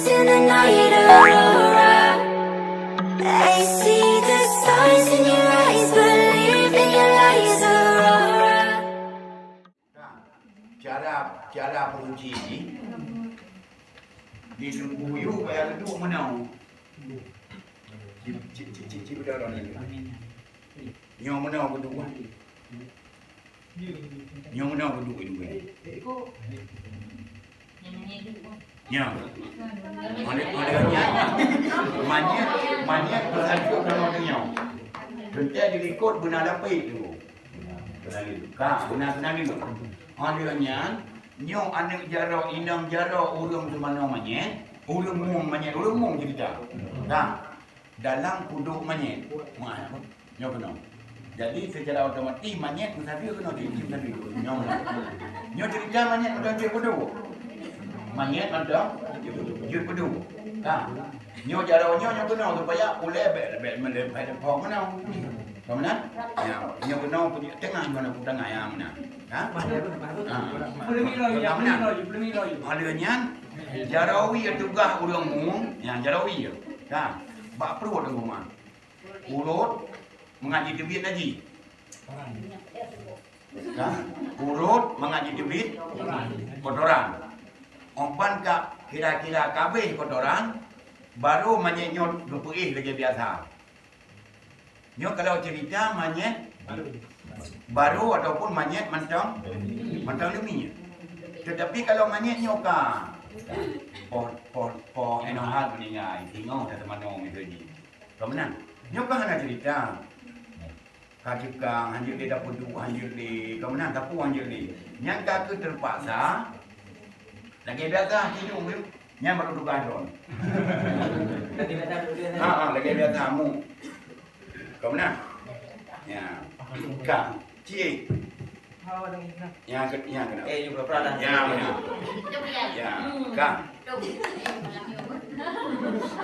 stars in the night, Aurora. I see the stars in your eyes, believe in your lies, Aurora. Cara penguji ni diguyur bayar duduk menau. Cik berdarah ni. Yang menau berdua. Yang menau berdua juga. Ya. Mana berhasil kalau dia. Betul dirikut benar dapat tu. Benar ni. Adanya nyo anak jaro inang jaro urang tu mana manyet, urang mung cerita. Nah, dalam kuduk manyet. Nyo kena. Jadi secara otomatis manyet musafir kena cium musafir. Nyo cerita manyet ada cium kuduk. Manyet ada cium kuduk. Nah, nyo jaro nyo kena supaya boleh bet pok mana. Mana? Ya, nyo kena punya tengah mana tengah yang mana. Ha? Adanya jarawi tugah urang mung, yang jarawi ya. Kan? Bak perut dengan rumah. Urut mengaji tebit lagi. Kan? Urut mengaji tebit kotoran. Ompan ka kira-kira kabeh kotoran baru manyet dupuih lagi biasa. Nyo kalau cerita manyet baru ataupun manyet mentang leminya. Tetapi kalau manyet nyoka po enohat meninggal tinggal teman-teman itu ni. Kemudian nyoka hanya cerita kajikang hanjir di dapur tu hanjir di kemudian dapur hanjir di yang kakak terpaksa lagi biasa hidup yang baru duga don. Lagi biasa mu. Kemudian ya Kak, cik. Yang kena. Juga peranan. Ya, benar. Ya, Kak.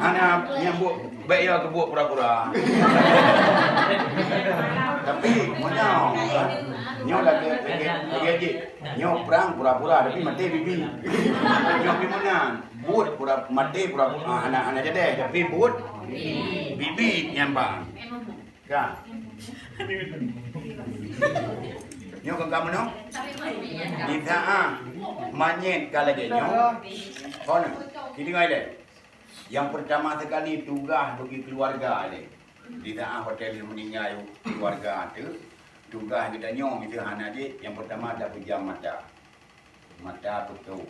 Anak nyambut baik ya kebuk pura-pura. Tapi menau. Nyo lagi aje. Nyo perang pura-pura tapi mati bibi. Nyo pi menang. But pura mati pura-pura anak jadi tapi but bibi nyambang. Kak. Nyo kamu no? Kita manyet kalau dia nyo. Kau nak? Kita ngai yang pertama sekali tugas bagi keluarga ni. Kita hotel meninggal keluarga tu. Tugas kita nyo mesti hana je. Yang pertama ada pejam mata. Mata tutup.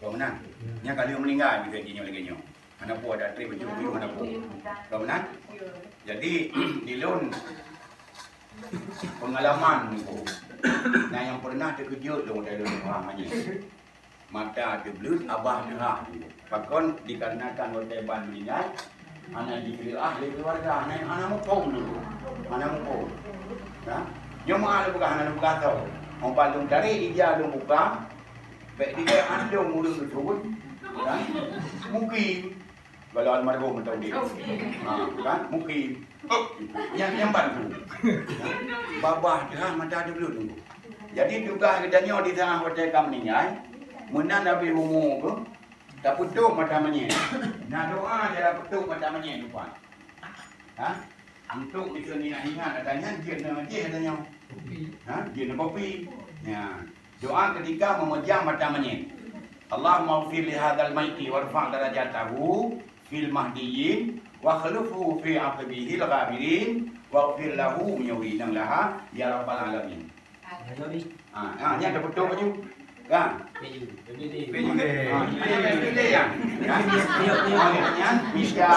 Kau menang? Yang kali meninggal kita nyo lagi nyo. Mana pun ada trip baju mana pun. Kau menang? Jadi dilun pengalaman ni ko. Nah yang pernah terkejut dong dari pahamannya. Mata terbelut abah derah. Pakon dikarenakan hoteban meninggal, anak dipilih ahli keluarga, anak mupung dulu. Anak mupung. Nah, nyo mahal bukan anak bukan tahu. Orang palung cari ija dong buka. Baik dia andong mulut tersebut. Kan? Mungkin kalau almarhum tahu dia. Kan? Mungkin yang bantu. Babah dah mata ada belum tunggu. Jadi tugas kita nyo di tengah hotel kami meninggal, menan Nabi umur tu, tak putuk mata menyek. Nak doa dia putuk mata menyek depan. Ha? Untuk misalnya ingat katanya dia katanya. Ha? Dia kopi. Ya. Doa ketika memejam mata menyek. Allahumma ighfir li hadzal maiti warfa' darajatahu fil mahdiyyin wa khlufu fi aqbihi al-ghabirin waghfir lahu miyawinang laha ya rabbal alamin. Ni ada betul baju. Kan? Baju dia yang. Kan? Bisa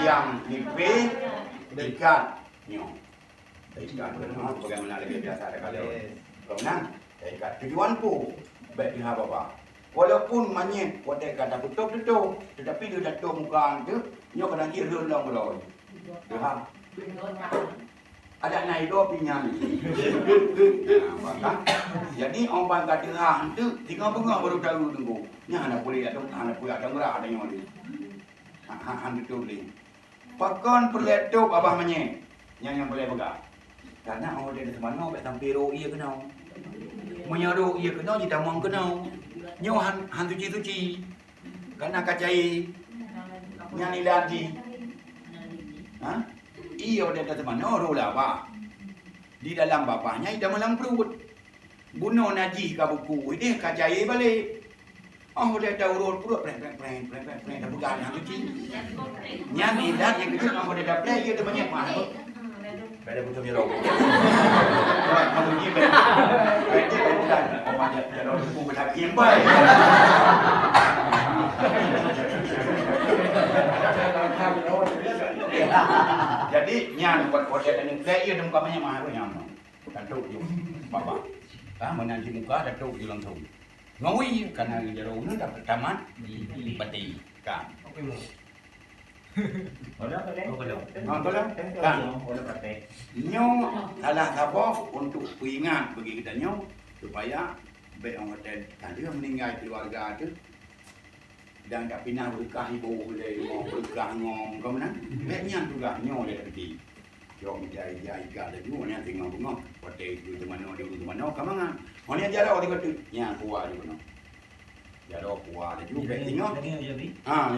yang dipe dekat nyo. Dekat bagaimana lagi biasa ada kalau. Kemudian dekat tujuan pun baik dia apa. Walaupun manyet hotel kata betul, tetapi dia jatuh muka tu, nyo kena kira long beloi. Faham? Ada naik dua pinjam ni. Jadi orang kata hang tu tiga bunga baru tahu tunggu. Ni anak boleh ada gerak ada yang ni. Hang tu boleh. Pakon perletup abah manyet. Yang boleh pegang. Karena orang dia semana baik sampai ro ia kena. Menyaro ia kena kita mong kena. Nyo han suci. Karena kacai yang iladi. Ha? Iyo dia kata mana lah pak. Di dalam bapaknya ida malang perut. Bunuh najis ka buku ini kacai balik. Oh dia tahu urut perut preng dah pegang yang kecil. Yang ilat yang kecil mau dia dapat dia tu banyak mah. Pada betul dia rokok. Kamu ni betul. Orang dia rokok buku dah kimpai. Jadi nyang buat proses ini dia ada muka banyak mah nyang. Datuk je bapa. Menanti muka datuk je langsung. Ngawi karena jero ni dapat tamat di peti kan. Nyo adalah sabok untuk peringat bagi kita nyo supaya baik orang hotel dia meninggal keluarga tu dan tak pindah berkah ibu boleh mau berkah ngom kau mana baiknya juga nyo dia pergi jauh jai gala juga ni tengok ngom hotel tu di mana dia di mana kamangan orang dia ada orang tu nya kuat di mana jadi kuat dia juga tengok ni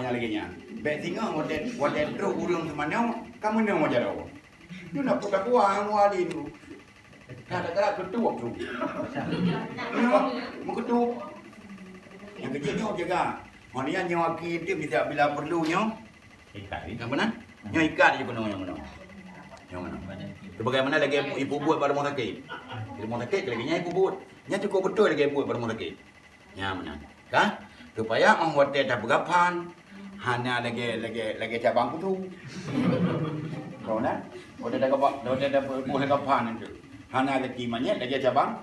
lagi nya baik tengok hotel tu urang di mana kamu ni mau jadi tu nak putar kuat wali tu kadang-kadang ketua tu mau ketua yang kecil nyo jaga Maksudnya nyawa kita bisa bila perlunya ikat. Yang mana? Nyawa ikat je penuh yang mana? Yang mana? Sebagaimana lagi ibu buat pada rumah sakit. Di rumah sakit lagi ibu buat. Yang cukup betul lagi buat pada rumah sakit. Yang mana? Kan? Supaya orang hotel dah bergapan. Hanya lagi cabang tu. Kau nak? Hotel dah boleh gapan itu. Hanya lagi mana? Lagi cabang.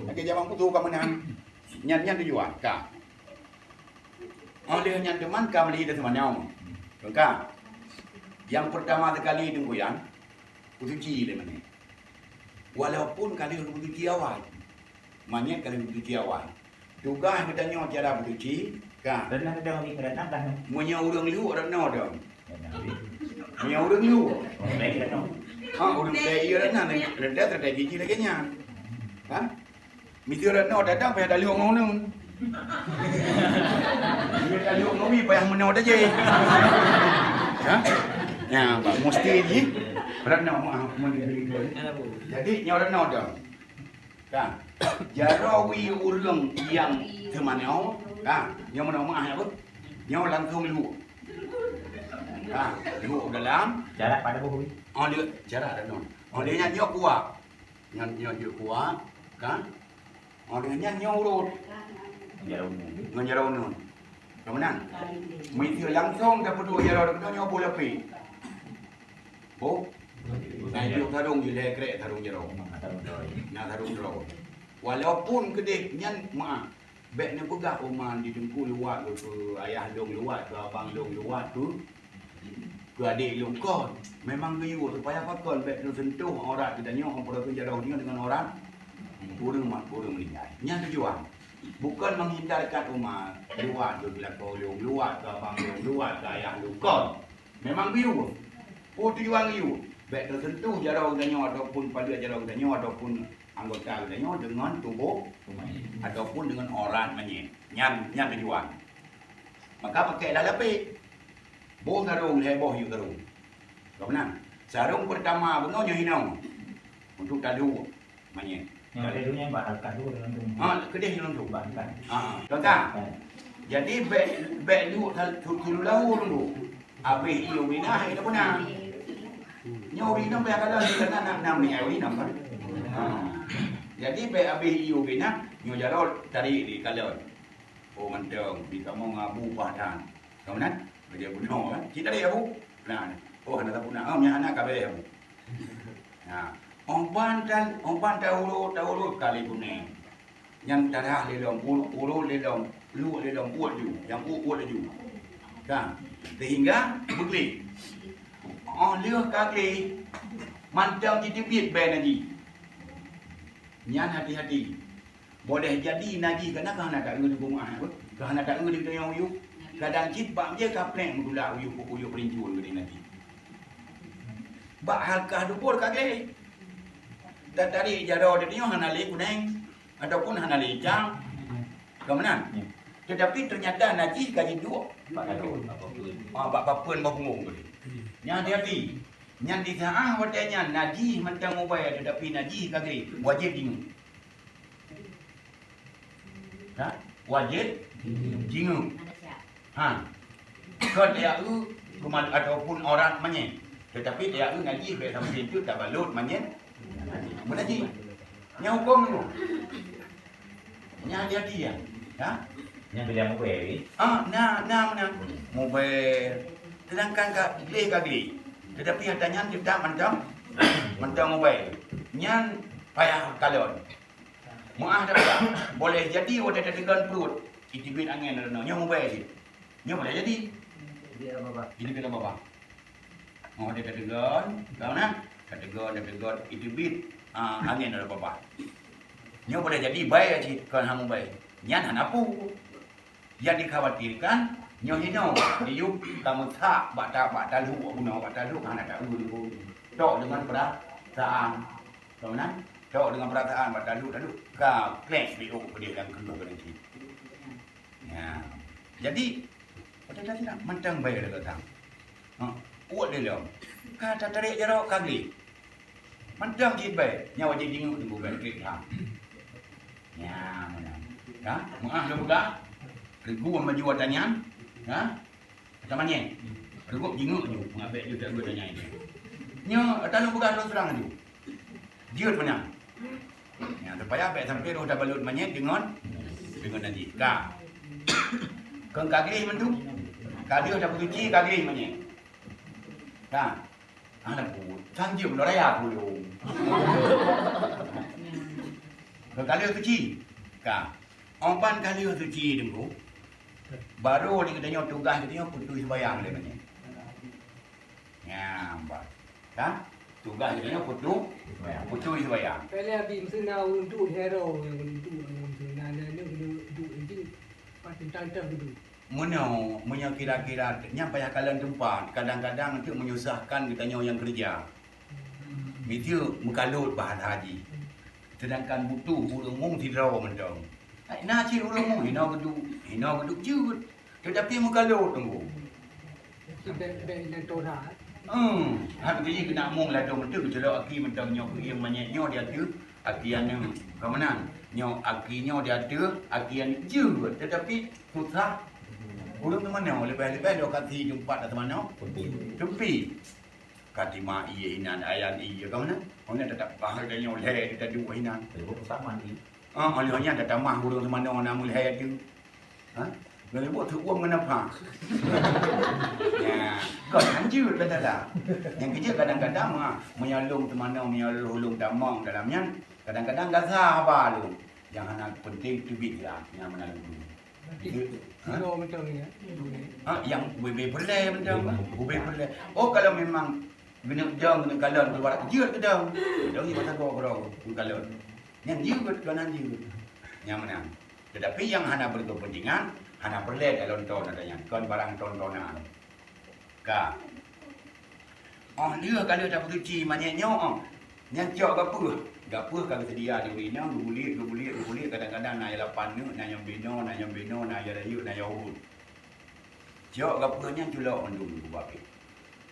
Lagi cabang tu kamu nak? Nyan tujuan. Kan? Oleh yang teman kami lihat semuanya, maka yang pertama sekali itu yang kucuci le mana. Walaupun kali kucuci awal, banyak kali kucuci awal. Juga kita nyawa cara kucuci, kan? Dan ada orang yang datang dah. Munya orang liu orang no dong. Munya orang liu. Orang teh orang na rendah terjadi gigi lagi nya. Kan? Mesti orang no datang payah dah liu ngomong. Dia dah liuk ngopi payah menau dah je. Ha? Ya, mesti je. Berat nak maaf jadi nyawa nak dah. Kan? Jarawi urang yang temanau, kan? Yang mana maaf apa? Yang langsung liuk. Kan? Liuk dalam Jarak pada buku. Oh dia jarak dah non. Oh dia nyanyi kuat. Nyanyi kuat, kan? Oh dia nyanyi urut. Menjarau nun. Kemudian, mesti langsung dapat dua jarau kita nyawa boleh pi. Oh, sayajuk tarung je lekrek tarung jarau. Nak tarung jarau. Walaupun kedek nyan maaf, bek ni pegah oman di dengkul luar tu, ayah dong luar tu, abang dong luar tu, tu adik long kon. Memang geyu supaya pakon bek tu sentuh orang kita nyawa orang tu jarau dia dengan orang. Burung meninggal. Nyan tujuan. Bukan menghindarkan umat luar tu bila kau luar ke abang luar ke ayah lu kau. Memang biu. Oh tujuan biu. Baik tersentuh jarau danyo ataupun pada jarau danyo ataupun anggota danyo dengan tubuh ataupun dengan orang menye. Nyam tujuan. Maka pakai dah lepik. Boh sarung heboh yu sarung. Kau menang. Sarung pertama benarnya hinau. Untuk tadu menye. Yang ada dunia batalkan dulu dengan tu. Kedih hilang tu. Batalkan. Tuan. Jadi bek lu tulu lahu dulu. Habis iyo bina itu puna. Nyo bina be kada dengan nam ni awi nam kan. Jadi bek habis iyo bina nyo jarol tadi di kalon. Oh mantong di kamu ngabu padan. Kemudian dia bunuh kan. Kita dia bu. Nah. Oh anak puna. Nya anak kabeh bu. Nah. Orang pantai urut kali kuning. Yang darah lelong, urut lelong, lu lelong buat ju, yang buat ju. Kan? Sehingga begli. Lihat kaki, mantap jadi biat ben lagi. Nyan hati-hati. Boleh jadi lagi kerana kahana tak ngudi rumah apa? Kahana tak ngudi yang uyu. Kadang cip bang je kapleng gula uyu perincuan gede nanti. Bak halkah dupur kaki. Dan tadi jarau dia hana le kuning ataupun hana le jang. Kemudian Tetapi ternyata najis gaji dua. Pak Kado, apa pun. Bapa pun bengong tadi. Nya hati-hati. Nya di saah watanya najis macam mobile tetapi najis kagri wajib jingu. Ha? Wajib jingu. Ha. Kau dia kuman ataupun orang menyen. Tetapi dia najis be sampai itu tak balut menyen. Menajis. Nya hukum tu. Nya hati-hati ya. Ha? Yang beli yang mobile. Mana mobile. Sedangkan kagli. Tetapi hatanya tidak mentang mobile. Nyan payah kalon. Muah dah boleh jadi ada tegan perut. Itibit angin ada nya mobile sih. Nya boleh jadi. Dia apa? Ini kita bapa. Oh ada tegan, kau nak? Tegan itibit angin ada bapa. Nya boleh jadi baik sih kalau hang mobile. Nyan hanapu. Yang dikhawatirkan nyohino diup kamu tak bata lu guna bata lu kan ada lu dok dengan perasaan tahu nak dok dengan perasaan bata lu ka klek diup dia dan kena nanti ya jadi pada tidak mentang bayar datang uat dia kata tarik jarok kali mentang jibai nyawa jadi ngut bukan klik ha ya mana ha maaf lu buka regu maju watanya. Ha? Macam mana? Regu jinguk je. Mengabek dia tak gua tanya ini. Nya talu bukan lu serang tu. Jiut mana? Ya, supaya abek sampai dah balut manyet dengan nanti. Ka. Keng kagli mentu. Kadi dah bersuci kagli manyet. Ka. Anak ku, sanjung lo raya ku lu. Keng kali suci. Ka. Ompan kali suci dengku. Baru ni katanya tugas katanya putus sembahyang dia katanya. Ya, mbak. Kan? Tugas katanya putus sembahyang. Kali habis senang untuk hero yang untuk senang ada untuk ini tentang itu. Menyo kira-kira nya payah kalian tempat. Kadang-kadang itu menyusahkan katanya yang kerja. Itu mekalut bahan haji. Sedangkan butuh burung mung tidak mendong. Nak cik urung hina geduk jut. Tetapi muka lot tunggu. Kita nak tora. Hak dia kena mung lah dong betul celok aki mentang nyok yang manyetnya dia tu akian yang kemana? Nyok akinya dia tu akian jut. Tetapi susah. Urung tu mana? Lepas-lepas dia kata jumpa kat mana? Tepi. Kati ma iya inan ayan iya kemana? Orang tetap bahar dia oleh dia dua inan. Terus sama ni. Olehnya ada tamah burung semana nama lihat tu. Ha? Kalau buat tu uang kenapa? Ya, kau lanjut dah dah. Yang kerja kadang-kadang menyalung semana menyalung damang dalamnya. Kadang-kadang gasah apa lu. Yang anak penting tu bila yang menalung. Hero macam ni ya. Yang bebe perleh macam bebe perleh. Oh kalau memang guna jang guna kalon keluar kerja ke dah. Dah ni pasal kau kalon. Yang juga kanan juga. Yang mana? Tetapi yang hana berkepentingan, hana perlet dalam tahun adanya. Kon barang tontonan. Ka. Dia kalau dah bersuci manyaknya yang cok gapo? Gapo kalau sedia di bina, gubulit kadang-kadang nak 8 nak yang bina, nak ya rayu, nak ya urut. Cok gapo nya culok mandung ku babi.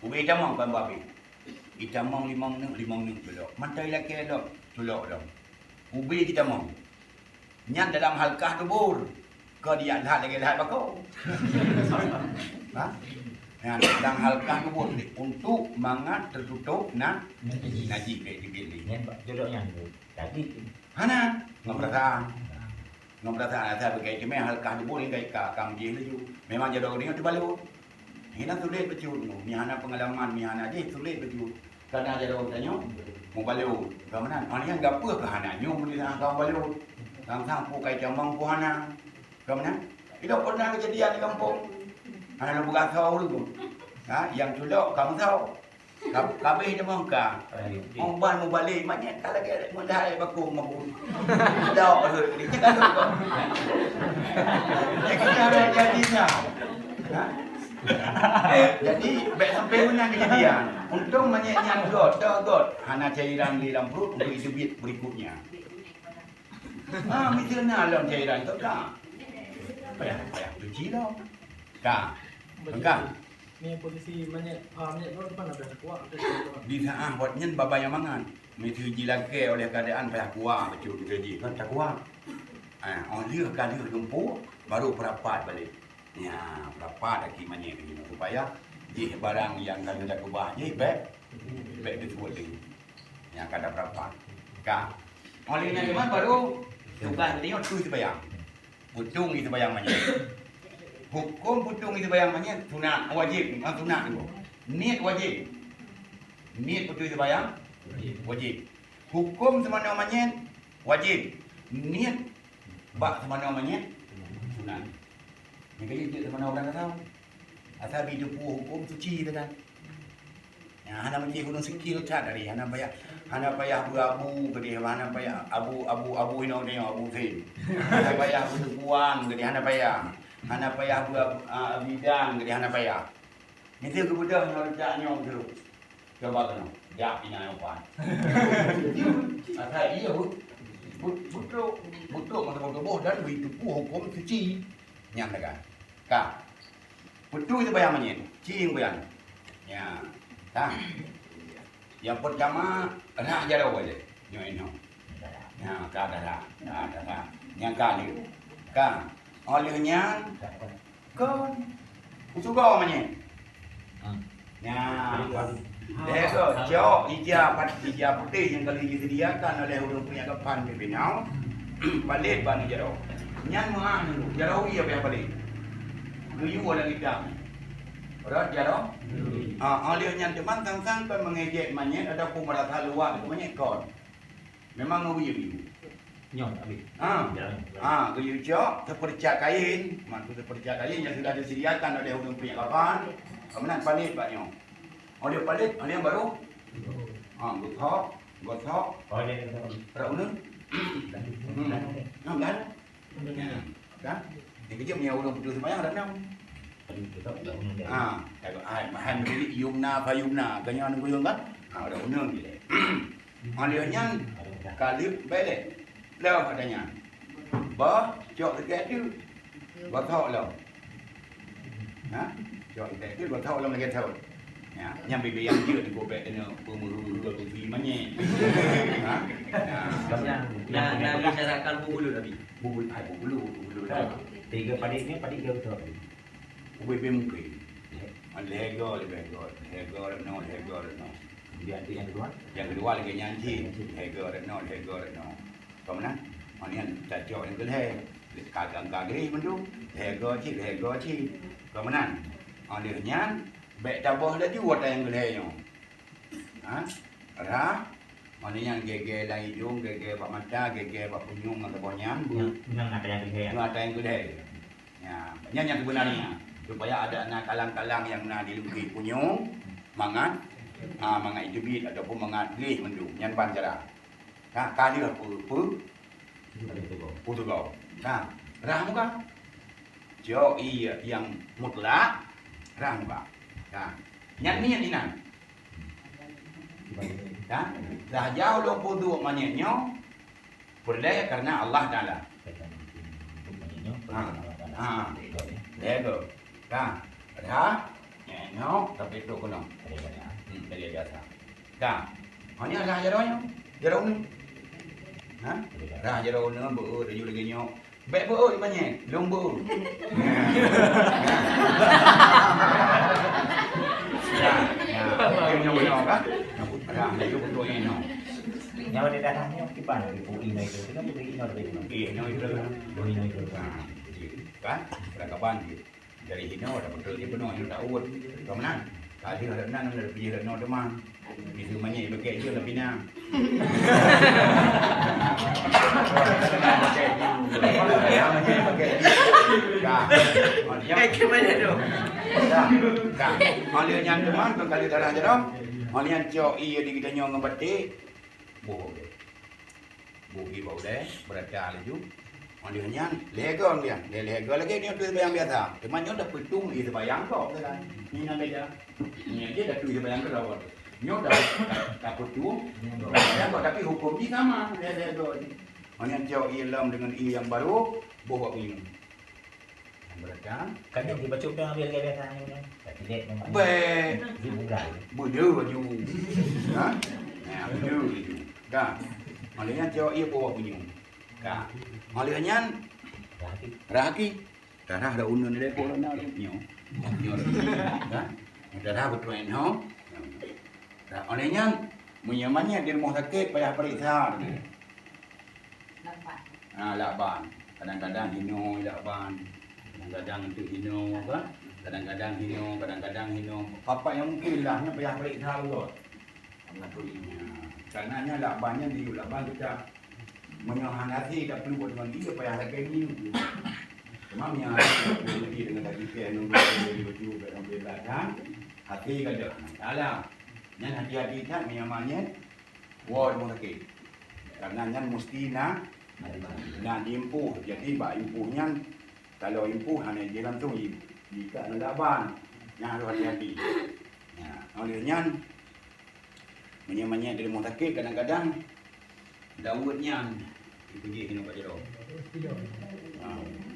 Ubi tamang kan babi. Itamang 5 นึculok. Mantai laki elok culok dah. Ubi kita mau. Nyat dalam halkah dubur. Kau dia lihat lagi lihat bakau. Ha? Nah, dalam halkah dubur ni untuk mangat tertutup najis ke dipilih. Yang jodohnya tu. Tadi Hana ngobratan asal begai cemeh halkah dubur ni kai kam je laju. Memang jodoh ni tu balu. Hina sulit becut tu. Ni hana pengalaman, ni hana je sulit becut. Karena jodoh tanya mau balu. Kemana? Orang gapo ke hana nyu muli kau balu. Sang pukai jamang puhana. Kemana? Tidak pernah kejadian di kampung. Hana lu bukan tahu dulu. Ha, yang culok kamu tahu. Kabeh dia mengka. Orang ban mau balik macam kalau dia mendai baku mau. Dah hut dia cakap tu. Jadi ada jadinya. Ha? Jadi baik sampai mana kejadian. Untung manyaknya got. Hana cairan di dalam perut untuk hidup berikutnya. Misalnya dalam cairan tu tak. payah cuci dah. Kak, engkau Ni posisi banyak banyak orang depan ada kuat ada kuat. di saat buat nyen baba yang mangan. Mesti lagi oleh keadaan payah kuat betul jadi kan tak kuat. On dia kan dia jumpa baru perapat balik. Ya, perapat lagi mana ni supaya je barang yang kalau dah kubah je baik disebut lagi. Yang kada perapat. Kak. Olehnya memang baru tugas tengok tu sebayang. Putung itu bayang mana. Hukum putung itu bayang mana sunat wajib, sunat tu. Niat wajib. Niat putung itu bayang wajib. Hukum semana mana wajib. Niat bak semana mana sunat. Yang kaya itu semana orang tahu. Asal hidup hukum suci tu kan. Ya, hana mesti gunung skill cat dari hana payah abu-abu ke dia hana payah abu ino dia abu fin. Hana payah buang ke dia hana payah bidang ke dia hana payah. Itu kemudian orang nyong tu. Coba tu. Ya pina opan. Asal iya betul mata dan hidup hukum suci. Nyam dekat. Kak. Betul itu bayang mana? Cing bayang. Ya. Yang pertama nak jarau aja. Yo ini. Ya, kada. Yang kali. Kan. Olehnya kon usuga mana? Ya. Lego jauh hijau putih yang kali disediakan oleh orang punya kapan pembinau. Balik bani jarau. Nyan mah dulu. Jarau iya balik. Luyu orang kita. Orang jarau. Olehnya teman sang kan mengejek manyet ada pemerintah luar itu manyet kon. Memang nguyu. Nyong habis. Nguyu jok sepercak kain, mantu sepercak kain yang sudah disediakan oleh orang punya kapan. Kemudian palit Pak Nyong. Oleh palit, oleh yang baru. Gotok. Oh dia kata. Raunun. Kan? Kan? Dia kerja punya orang putus semayang dah nang. Kalau mahan beli yumna payumna ganyan guyung kan? Ada unang dia. Alihnya kali balik. Law katanya. Ba, jok dekat tu. Ba thau law. Jok dekat tu ba thau law lagi thau. Ya, yang bibi yang dia di gobek kena pemuru dua tu manye. Nak bicarakan bubulu tadi. Bubulu. Tiga padik ni padik dia betul. Ubay mungkin. Lego. No. Kemudian tu yang kedua. Yang kedua lagi nyanyi. Lego. Kemudian, manian cacok yang kedua. Kagak mendu. Lego ci. Kemudian, alihnya baik tabah dah juga yang kedua. Manian gege dah hidung, gege pak mata, gege pak punyung atau bonyang. Yang ada yang kedua. Yang ada yang kedua. Ya, yang sebenarnya. Supaya ada anak kalang-kalang yang nak dilukis punyung, mangat ijubit ataupun mangat lih mendu, yang pancara. Kali lah putu kau. Ramu kan? Jo iya yang mutlak, ramu kan? Yang ni nan. Dah jauh lo putu manyetnya, berdaya karena Allah Taala. Lego. Tapi itu kuno. Dari biasa. Hanya dah jarau ni. Dah jarau ni beu dah lagi nyok. Baik beu di mana? Lombo. Nyok kan? Dah itu betul ni nyok. Nyawa dia datangnya kipan dari putih itu. Kita putih ini ada Iya, nyok itu. Doi itu. Kan? Perakaban gitu. Dari hino ada betul dia penuh yang tak urut. Kemudian kali ada nan ada pergi ada no demam. Itu mana pakai je lah pinang. Kemana tu? Malia yang demam kali darah jeram. Malia cok iya di kita nyong ngebatik. Buki bau deh, berada laju. Malia lego dia, lego lagi ni tu bayang biasa. Cuma nyo dah putung itu bayang kok kan. Ni nak aja. Ni aja dah tu bayang ke lawan. Nyo dah tak putung. Bayang kok tapi hukum ni sama. Lego ni. Malia cok ilam dengan i yang baru bawa punya. Beradang. Kan dia dibaca dah ambil biasa-biasanya kan. Tak tidak memang. Baik. Dia mudah. Benda baju. Ha? Nah, benda baju. Kan? Malahnya cewek ia bawa punya. Kan? Malahnya Raki. Darah ada unun dia pun nak nyo. Nyo. Kan? Darah betul no. Dah olehnya menyamanya di rumah sakit payah periksa. Lakban. Kadang-kadang hino lakban. Kadang-kadang itu hino kan? Kadang-kadang hino. Apa yang mungkin lahnya payah periksa betul. Mengaturnya. Karenanya lakbannya di lakban kita menyohanati tak perlu buat dengan dia payah lagi ni. Cuma yang pergi dengan tadi ke nunggu baju kat ambil belakang. Hati kada. Alah. Yang hati-hati kan menyamanya ward rumah sakit. Karenanya mesti nak diimpuh. Jadi bak impuhnya kalau impuh hanya dia langsung di kat lakban. Yang harus hati-hati. Ya, olehnya menyamanya di rumah sakit kadang-kadang Dawudnya pergi kena kat jero.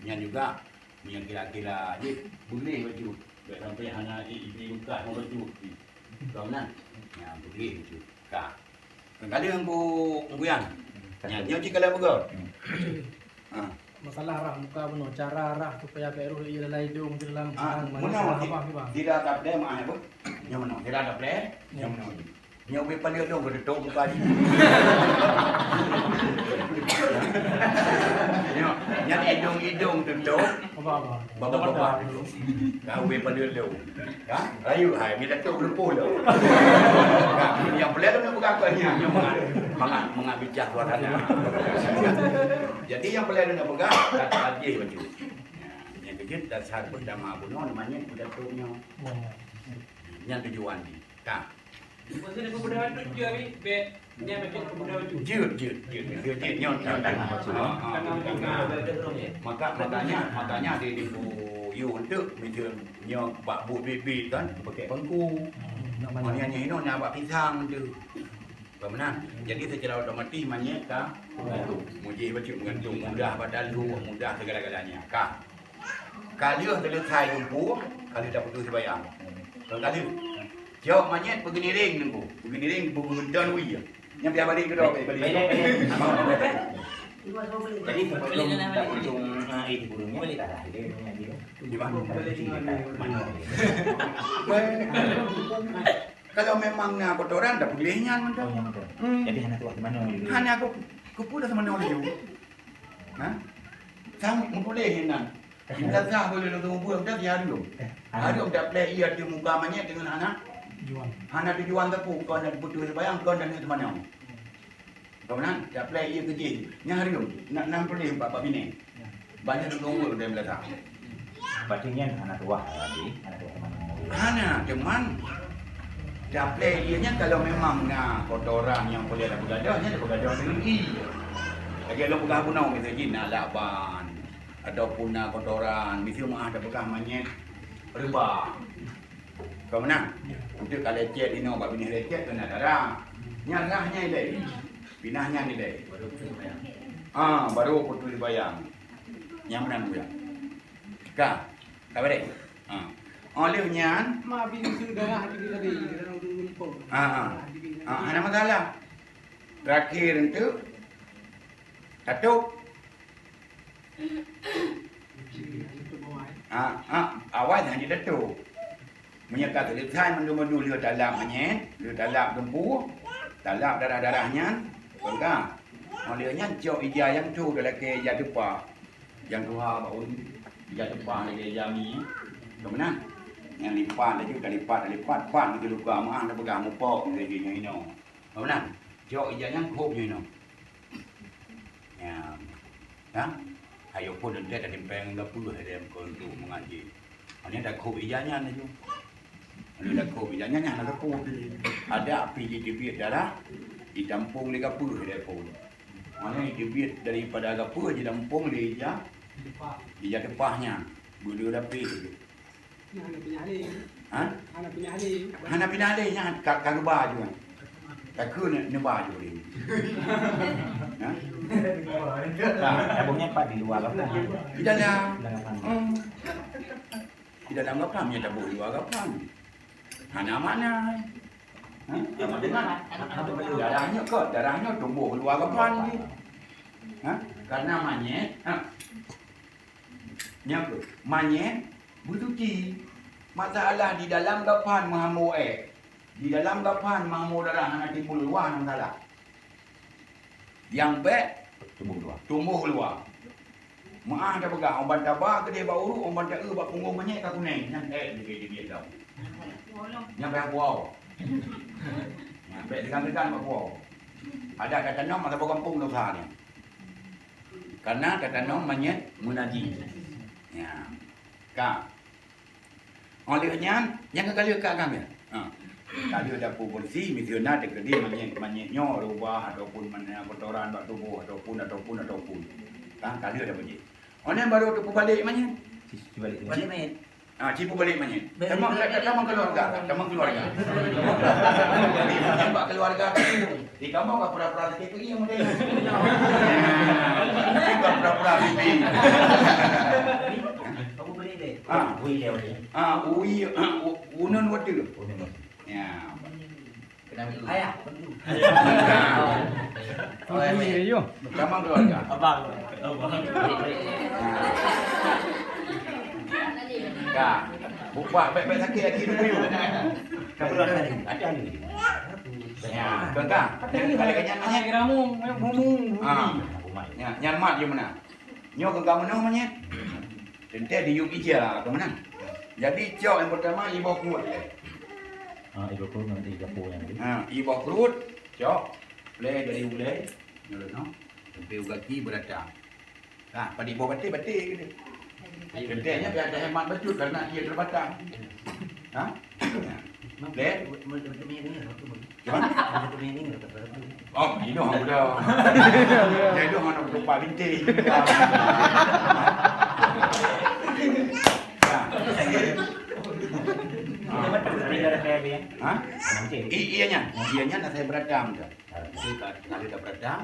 Yang juga yang kira-kira dia boleh baju. Tak sampai hanya di buka baju. Kau nak? Ya boleh baju. Kak. Kadang aku yang nyo cik kalau betul. Masalah arah muka benar, cara arah supaya peru ia lalai hidung dalam Mana tidak ada play mah apa? Yang mana? Tidak ada play? Yang mana? Yang berpandai dong berdetok muka dia. Yang hidung tutup. apa? Bapa. Kau berpandai dong. Kan? Rayu hai minta tu berpul dah. Yang play tu bukan apa ni? Yang mengambil cah suaranya. Jadi yang play tu nak pegang tak lagi baju. Yang kejut dasar berdama bunuh namanya budak tunya. Yang tujuan ni. Kan? Maksudnya kemudahan tu je abi dia macam kemudahan tu. Jut nyot makanya dia ibu you untuk macam nyok bak bu bibi kan pakai bangku. Maknanya ini nak bak pisang tu. Benar. Jadi secara otomatis maknanya ka muji baca mengandung mudah badan lu mudah segala-galanya. Kali selesai jumpa kali dah putus bayang. Kali jauh manyet begini ring nunggu. Begini ring bukan wi. Yang biar balik ke dah balik. Jadi sebelum tak ujung ini burungnya boleh tak ada dia. Di mana? Kalau memang nak kotoran dah bolehnya Oh yang betul. Jadi hanya tu waktu mana? hanya aku pun dah sama oleh you. Sang membolehin nan. Kita sah boleh langsung buat dah dia ada. Ada dah play ia di muka manyet dengan anak. Anak tujuan tepu kau nak putus bayang kau dan itu mana? Kau nak dah play ia kerja. Nyari nak 60 4 bini. Banyak tunggu dia belakang. Batunya anak tua lagi, anak tua teman. Anak teman dah play ianya kalau memang nak kotoran yang boleh ada begadangnya ada begadang tinggi. Lagi kalau pegang punau kita jin nak lakban ataupun nak kotoran mesti mah ada pegang manyet rebah. Kau menang? Untuk kalau lecet ini bab bini lecet kena darah. Nyarahnya ini. Binahnya ni deh. Baru putus bayang. Yang mana buya? Kak, kau beri. Olehnya, Mak bini darah di lagi dalam tumpuk. ada masalah. Terakhir itu, atuk. Awal hanya datuk. Menyekat selesai mendu-mendu dia dalam manyet, dia dalam gempu, dalam darah-darahnya, enggak. Olehnya jauh ija yang tu dalam ke ija depan. Yang dua bau ija depan lagi jami. Kemudian yang lipat lagi lipat pan itu luka mah ada pegang mupok lagi nya ino. Kemudian jauh ija yang kop ino. Ya. Ha? Ayo pun dia dah tempeng gapuh ada kontu mengaji. Ini dah kop ijanya ni tu. Ada kopi jangan ada kopi. Ada api di bibir darah ditampung di gapu dia pun. Mana di bibir daripada gapu ditampung di ija. Di ija tepahnya. Bulu api. Anak penyalih. Anak penyalih. Hana pinalihnya kagak baju. Takut ni baju ni. Tabungnya Pak di luar apa? Di dalam. Di dalam gapan dia tak boleh luar gapan. Mana-mana. Sama dengan darahnya tumbuh luar gapan ni. Karena manyet bersuci. Masalah di dalam gapan mengamuk di dalam gapan mengamuk darah nak timbul luar masalah. Yang baik tumbuh luar. Maaf dah pegang orang tabak ke dia bawa urut, orang tak bak punggung manyet ke kuning. Yang dia tahu. Yang baik buau. Yang baik dekat-dekat bak buau. Ada kata nom atau kampung dosa ni. Karena kata nom manyet munaji. Ya. Kak. Olehnya yang kali kat kami. Kalau dapur bersih misalnya dekat dia manyetnya rubah ataupun mana kotoran bak tubuh ataupun. Kan kali ada bunyi. Orang baru tu balik manyet. Balik manyet. Cipu balik manyet. Tamang keluarga. Jadi bak keluarga di kamu bak pura-pura sikit pergi yang model. Bak pura-pura bibi. Kamu beli deh. Ui unun water. Ya. Ayah. Tamang keluarga. Abang. Kak, buka baik-baik sakit lagi dulu. Kamu ada ni. Ya, kakak. Kalau kenyan manyet Kiramu, mumung. Ya, nyan mat dia mana? Nyo ke mana manyet? Tente di yuk ija ke mana? Jadi cok yang pertama ibu kuat dia. Ibu perut nanti gapo yang ni. Ibu perut cok. Play dari ulai. Nyo no. Sampai ugaki berdatang. Pada ibu batik-batik gitu. Tentenya biar ada hemat betul karena dia terbatang. Play. Gimana? Oh, ini orang udah. Jadi orang lupa bintik. Ianya nak saya beradam dah. Kalau dah beradam,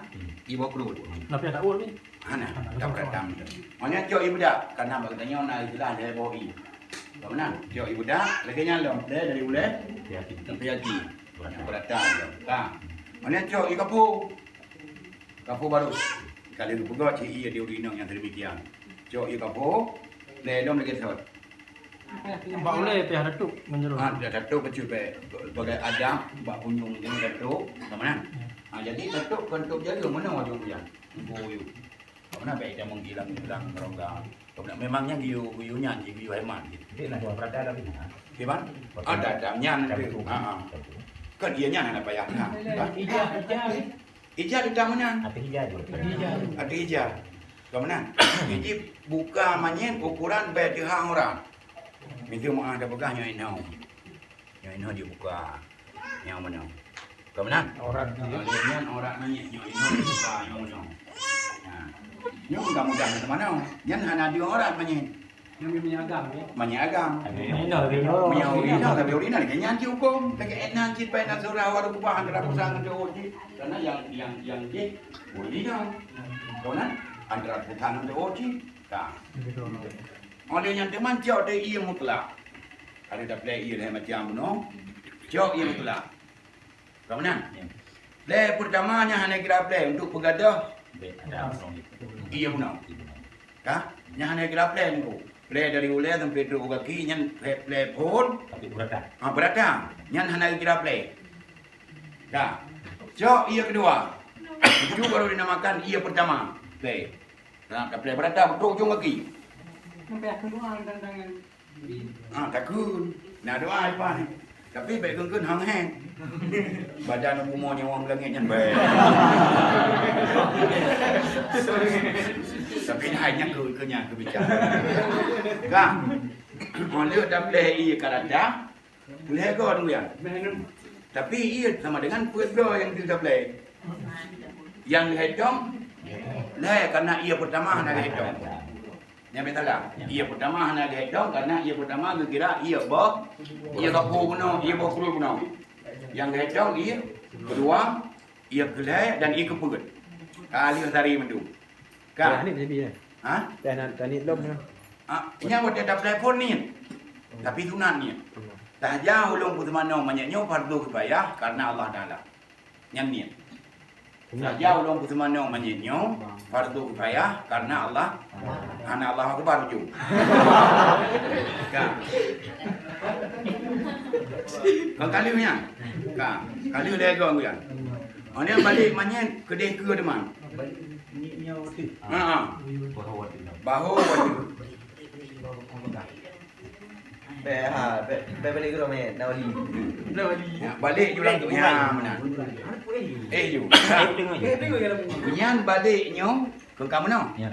ibu keluar. Tapi tak ul ni. Mana? Dah beradam dah. Mana cok ibu dah? Karena bertanya nak istilah saya boi. Mana? Cok ibu dah. Lagi nyalom. Dari ulai. Sampai hati. Beradam dah. Mana cok ibu kapu? Kapu baru. Kalau ibu pegang cik iya dia urinong yang sedemikian. Cok ibu kapu. Lelom lagi sot. Nampak boleh pihak datuk menyeruh. Dah datuk kecil bagai adam, bak punyung dengan datuk, mana? Jadi datuk untuk jaga mana wajib dia? Boyu. Mana baik dia menghilang merongga. Memangnya giunya giu hemat gitu. Dia nak buat perada tapi. Gimana? Ada nyan tu. Kan dia nyan nak payah. Ijah di mana? Hati hijau. Ada ijah. Kemana? Jadi buka manyet ukuran bed hang orang. Minta maaf dah pegang yang ini. Yang ini dia buka. Yang mana? Kemana? Orang manyet yang ini buka yang mana? Yang mudah-mudahan ke mana? Yang hanya dia orang manyet. Yang menyagam ni. Manyet agam. Ini Tapi urina lagi nyanci hukum. Lagi nyanci pai nak surah waru kubah antara kusang ke oji. Karena yang dia urina. Kemana? Antara kusang ke oji. Tak. Oleh yang teman jauh dari ia mutlak. Kalau dah play ia macam mana? Jauh ia mutlak. Kemana? Play pertamanya hanya kira play untuk pegadah. Ia guna. Kah? Yang hanya kira play itu. Play dari ulai sampai tu kaki. Yang play pun. Tapi beratang. Beratang. Yang hanya kira play. Dah. Jauh ia kedua. Itu baru dinamakan ia pertama. Play. Nah, play beratang betul ujung kaki. Sampai aku doa tangan. Takut. Nak doa apa ni? Tapi baik kengkun hang hang. Badan umumnya orang langit yang baik. Tapi hanya ke bicara. Kak. Oleh dah play ia karata. Boleh kau tu ya. Tapi ia sama dengan pedro yang kita play. Yang hedong. Lah karena ia pertama nak hedong. Yang betul lah. Ia pertama hanya hedong karena ia pertama kira ia bok, ia kapu guna, ia bok kru guna. Yang hedong ia kedua, ia kelai dan ia kepugut. Kali hari mendu. Kan? Ni jadi ni. Ha? Dan ni lom ni. Ini buat dia dah telefon ni. Tapi sunatnya. Tahajah ulung putu mana manyaknya fardu kifayah karena Allah Taala. Yang ni. Tahajah ulung putu mana manyaknya fardu kifayah karena Allah. Ana Allah Akbar ju. Kan. Kau kali punya. Kan. Kali dia gong kan. Dia balik manyak kedai ke deman. Ni waktu. Bahu balik ke rumah Nawali. balik julang tu ya mana. Ju. Nyan baliknya ke kamu no. Ya.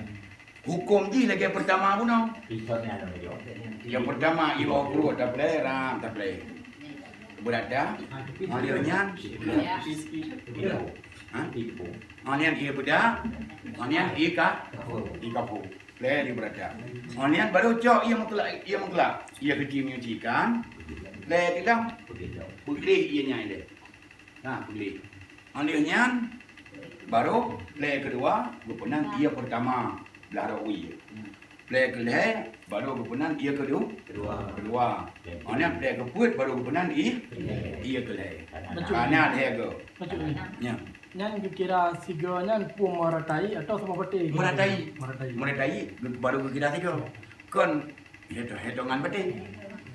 Hukum ji lagi pertama pun no. Pisotnya ada dia. Yang pertama ibu perut tak boleh ram tak boleh. Berada. Aliannya. Ha? Ibu. Alian ia beda. Alian ika. Ika pu. Boleh dia berada. Alian baru cok ia mutlak. Ia kecil menyucikan. Boleh tidak? Putih ia nyai dia. Nah, putih. Aliannya baru play kedua, berpenan ia pertama belah rawi. Play kedua baru berpenan ia kedua. Mana play keput baru berpenan ia kedua. Karena dia ke. Macam ni. Ya. Nyan kira siganya pun meratai atau sama peti. Meratai. Meratai. Meratai baru kira tiga. Kon hitungan betul.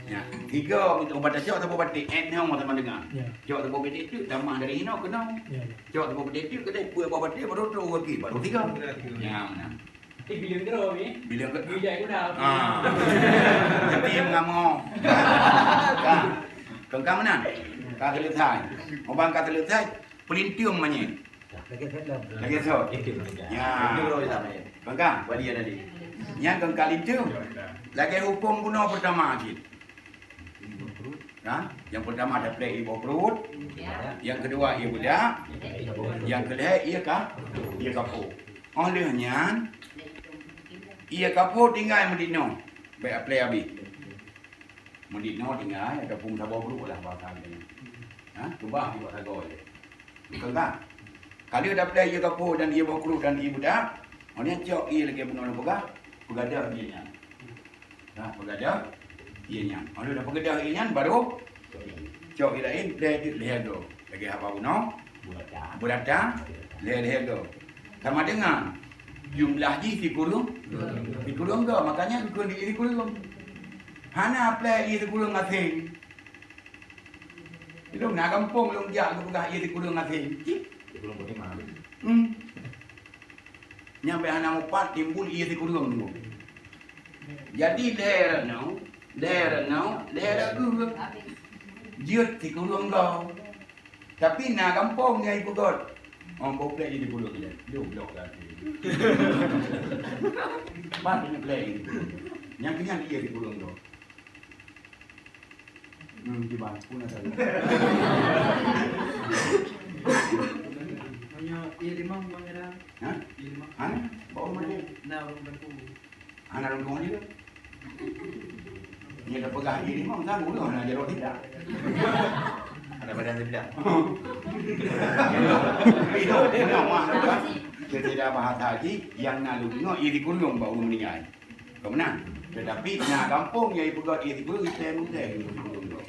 Ya, tiga obat cok atau obat en hang sama dengan. Ya. Cok atau obat itu tambah dari hino kena. Ya. Cok atau obat itu kedai puai obat dia baru tu lagi baru tiga. Ya, mana. Bilang terus ni. Bila ke Bila aku dah. Tapi mengamuk. Kan. Kengkang mana? Kata letai. Obang kata letai pelintiung manye. Lagi so. Ya. Kengkang. Wali ada di. Yang kengkang itu lagi hukum guna pertama lagi. Ha? Yang pertama ada play ibu perut. Yang kedua ia budak. Yang kedua ia kapu. Olehnya ia kapu tinggal Medino. Baik play habis. Medino tinggal ada pun sabar perut lah bahasa dia. Ha? Cuba buat sago je. Betul tak? Kalau dah play ia kapu dan ia perut dan ia budak, olehnya cok ia lagi benar pegadah dia. Nah, pegadah ianya. Kalau dah pegadah ianya baru cok ilain dia go. Lagi apa guna? Berada dia go. Sama dengan jumlah ji di kurung go. Makanya di kurung. Hana play di kurung asing. Itu nak kampung long jak ke pegah di kurung asing. Belum boleh mana. Nyampe hana mupat timbul di kurung tu. Jadi daerah ku jiut di kurung kau. Tapi nak kampung yang ikut kau. Orang bawa play di kurung dia. Dia blok lah. Mati nak play di kurung. Yang kenyang dia di kurung kau. Di mana pun ada. Hanya ia limang mengira. Ha? Ana bawa mana? Nah, orang berku. Anak orang kau juga. Dia dah pegang ini memang tangguh dah nak jeruk tidak. Ada badan tidak. Tidak mah. Tidak bahasa haji yang nalu tengok ia dikurung baru meninggal. Kau mana? Tetapi nak kampung yang pegang ia dikurung kita muda dikurung tu.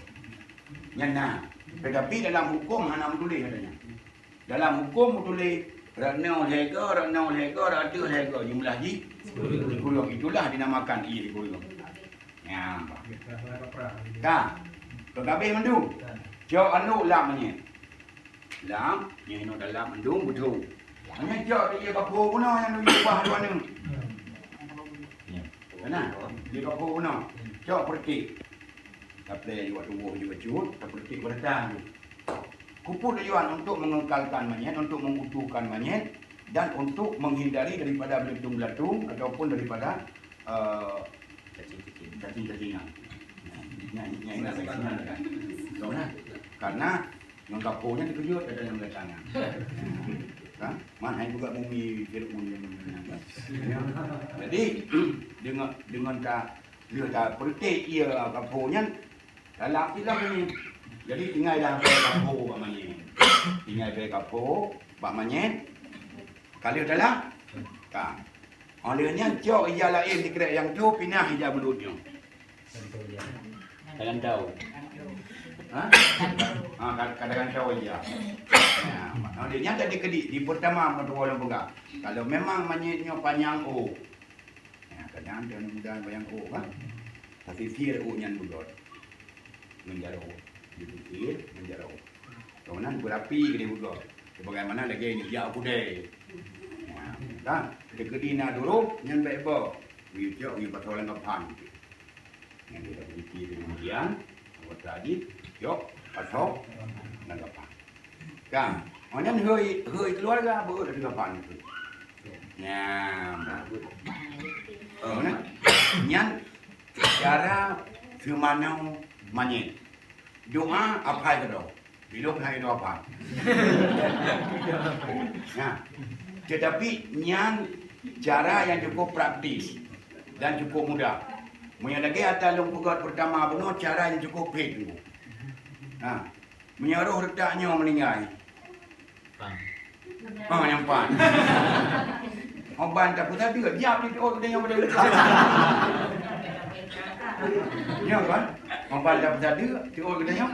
Yang nak. Tetapi dalam hukum hana tulis katanya. Dalam hukum tulis rana lega, ratu lega jumlah ji dikurung itulah dinamakan ia dikurung. Ya. Dah. Kegabih mendung. Jauh anu lam ni. Lam, ni no dalam mendung betul. Hanya jauh dia kapo guna yang lu ubah dua ni. Mana? Dia kapo guna. Jauh pergi. Tapi waktu buah juga cut, seperti berdan. Kupul tujuan untuk mengekalkan monyet, untuk mengutuhkan monyet dan untuk menghindari daripada belatung-belatung ataupun daripada cacing-cacingan. Nyai nak cacing kan. Karena yang kaponya dikejut ada yang belakangan. Kan? Mana yang juga bumi Fir'aun yang menangkan. Jadi dengan dia tak pertik ia kaponya dalam tidak ini. Jadi tinggal dah kapo pak manyet. Tinggal kapo pak manyet. Kalau dalam kan. Olehnya cok ia lain dikira yang tu pindah hijab mulutnya. Kadang tahu. Ha? Kadang tahu aja. Nah, dia nyata di pertama menurut orang kalau memang manyetnya panjang O. Ya, kadang dia mudah bayang O kan. Tapi fir O nyan bugot. Menjaro. Dipikir menjaro. Kemudian berapi gede bugot. Bagaimana lagi ni ya aku deh. Ya, kan? Dekedina dulu nyan baik bo. Wujud ni patrolan kapan. Yang kita pikir kemudian awak tadi yok pasok dan kapan. Kan? Orang hơi keluarga baru ada kapan itu. Ya, bagus. Nah, nyan cara firmanau manyet. Doa apa itu? Bila hai doa apa? Nah, tetapi nyan cara yang cukup praktis dan cukup mudah. Menyadari atas lompugat pertama benar cara yang cukup baik tu. Ha, menyaruh retaknya meninggal. Oh, nyampan. Oban tak putar dia, diam di orang dia yang pada letak. Ya kan? Oban tak putar dia orang dia yang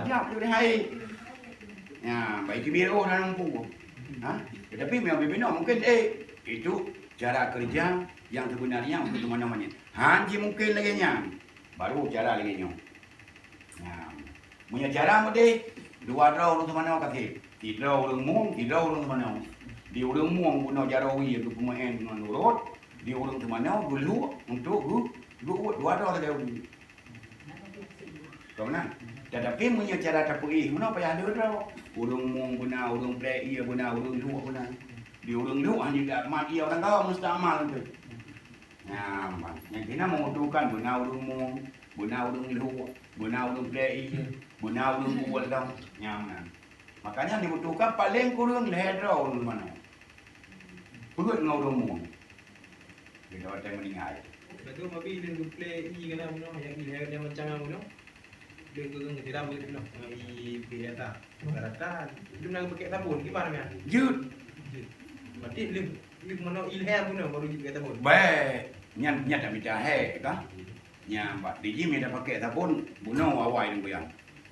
diam di hai. Ya, baik biru dan lampu. Ha? Tetapi memang benar mungkin itu cara kerja yang sebenarnya untuk mana-mana. Hanji mungkin lagi nya. Baru cara lagi nya. Ya. Punya cara mesti dua draw untuk mana kasih. Tidak orang mung, tidak orang mana. Di orang mung guna cara wi untuk pemain dengan urut. Di orang mana dulu untuk dua draw saja. Kawan. Tetapi punya cara tapui mana payah ada draw. Orang mung guna, orang play ia guna, orang lu guna. Di orang lu hanya tak mati orang kau mesti amal tu. Nah, yang kita membutuhkan benar urung mung, benar urung lu, benar urung play, benar urung buat dah, nyaman. Makanya dibutuhkan paling kurang lehera urung mana. Perut ngau urung mung. Kita ada meninggal. Betul, tapi dia play i kena punya yang i yang macam punya. Dia ke tidak boleh punya. I biasa. Rata, dia nak pakai sabun, gimana ya? Jut. Berarti dia mana ilham punya baru kita sabun. Baik. Nya tak minta hai kan? Nya mbak di gym dah pakai sabun, bunuh awai dengan bayang.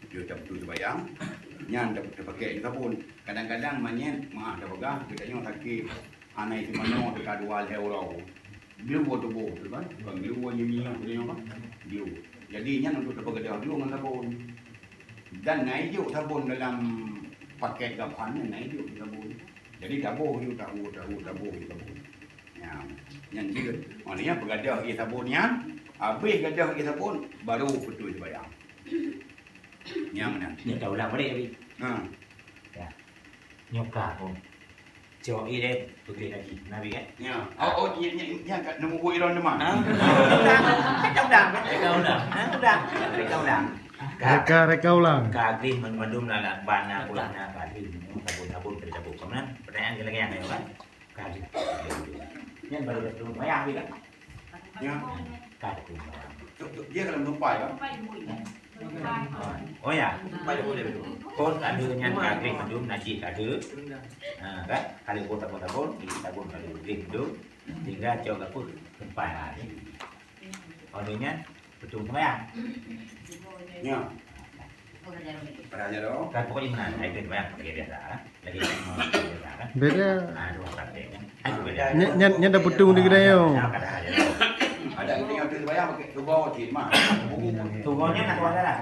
Dia tak betul bayang. Nya tak pakai sabun. Kadang-kadang manyen mah dah pegang kita nyo sakit. Anai di mana dekat 2 euro. Dia buat tu kan? Bang dia buat nyemi dia kan? Dia. Jadi nya untuk dapat gedah dulu dengan sabun. Dan naik juk sabun dalam paket gapan naik juk sabun. Jadi tabuh you tabuh sabun. Ya, yang juga. Maknanya bergadah ke sabunnya, habis gadah ke sabun, baru betul dibayar. Yang mana? Ni tahu lah boleh tapi. Ha. Ya. Nyoka pun. Cok ini pergi lagi Nabi kan? Ya. Yang kat nombor buat iron demam. Reka ulang. Reka ulang. Kagri mendum lah bana pulang nak kagri sabun tercabut kemudian pertanyaan lagi yang kan? Kagri. Yang baru betul bayang kan? Ya. Kagri. Dia kalau numpai kan? Oh ya, boleh. Kon ada yang kagri mendum nasi ada. Kan? Kalau pun tabun kalau kagri mendum tinggal coba apa tempat hari. Orangnya betul bayang. Ya. Pada aja dong. Kan pokoknya mana itu bayang pakai biasa. Lagi biasa kan? Beda. Dua pakai. Aduh beda. Nya dah putung di kedai yo. Ada ini yang tu bayar pakai tubau cik mah. Tunggunya nak keluar lah.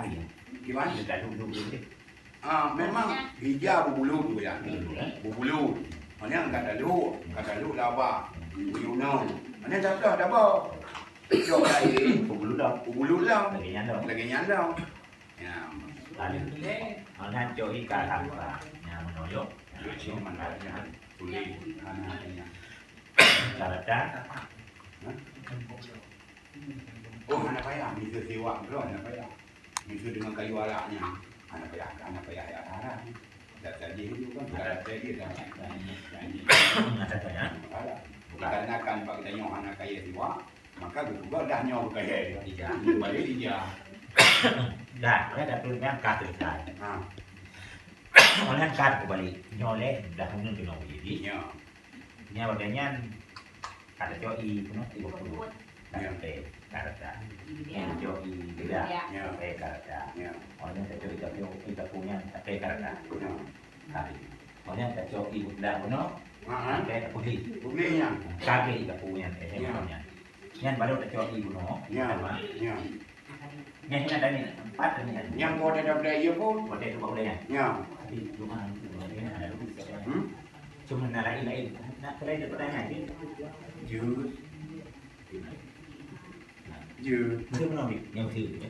Gimana? Kita duduk dulu. Memang hijau berbulu tu ya. Berbulu. Mana kata lu laba. Buyuno. Mana dah apa? Jom lagi. Berbulu dah. Lagi nyandang. Ya. Lalu. Mana jauh ikan tanpa yang menolak. Cik mana ya. Tuli anaknya. Cara Oh, anak payah, bisa sewa bro, anak payah. Bisa dengan kayu araknya. Anak payah ya arah. Tak saja itu kan sudah saya dah. Ada tanya. Dikarenakan Pak kita nyok anak kaya sewa, maka juga dah nyok kaya dia. Balik dia. Dah, ada tulisnya kartu saya. Oleh kartu balik, nyoleh dah punya dengan begini. Ya. Nya badannya ada joi, punya 30. karata. Yang joki tidak pakai karata. Ya. Orangnya tak joki kita punya pakai karata. Ya. Kali. Orangnya tak joki udah kuno pakai putih. Putihnya. Kaki kita punya punya. Yang baru tak joki kuno. Ya. Ya. Yang ini ada ni 4 ni. Yang kau ada dia pun. Boleh tu boleh ya. Ya. Tapi rumah ni ada lukis. Cuma nak lain-lain. Nak try dia pertanyaan ni. Jus. Jus. Mesti menang ni. Yang mesti ni.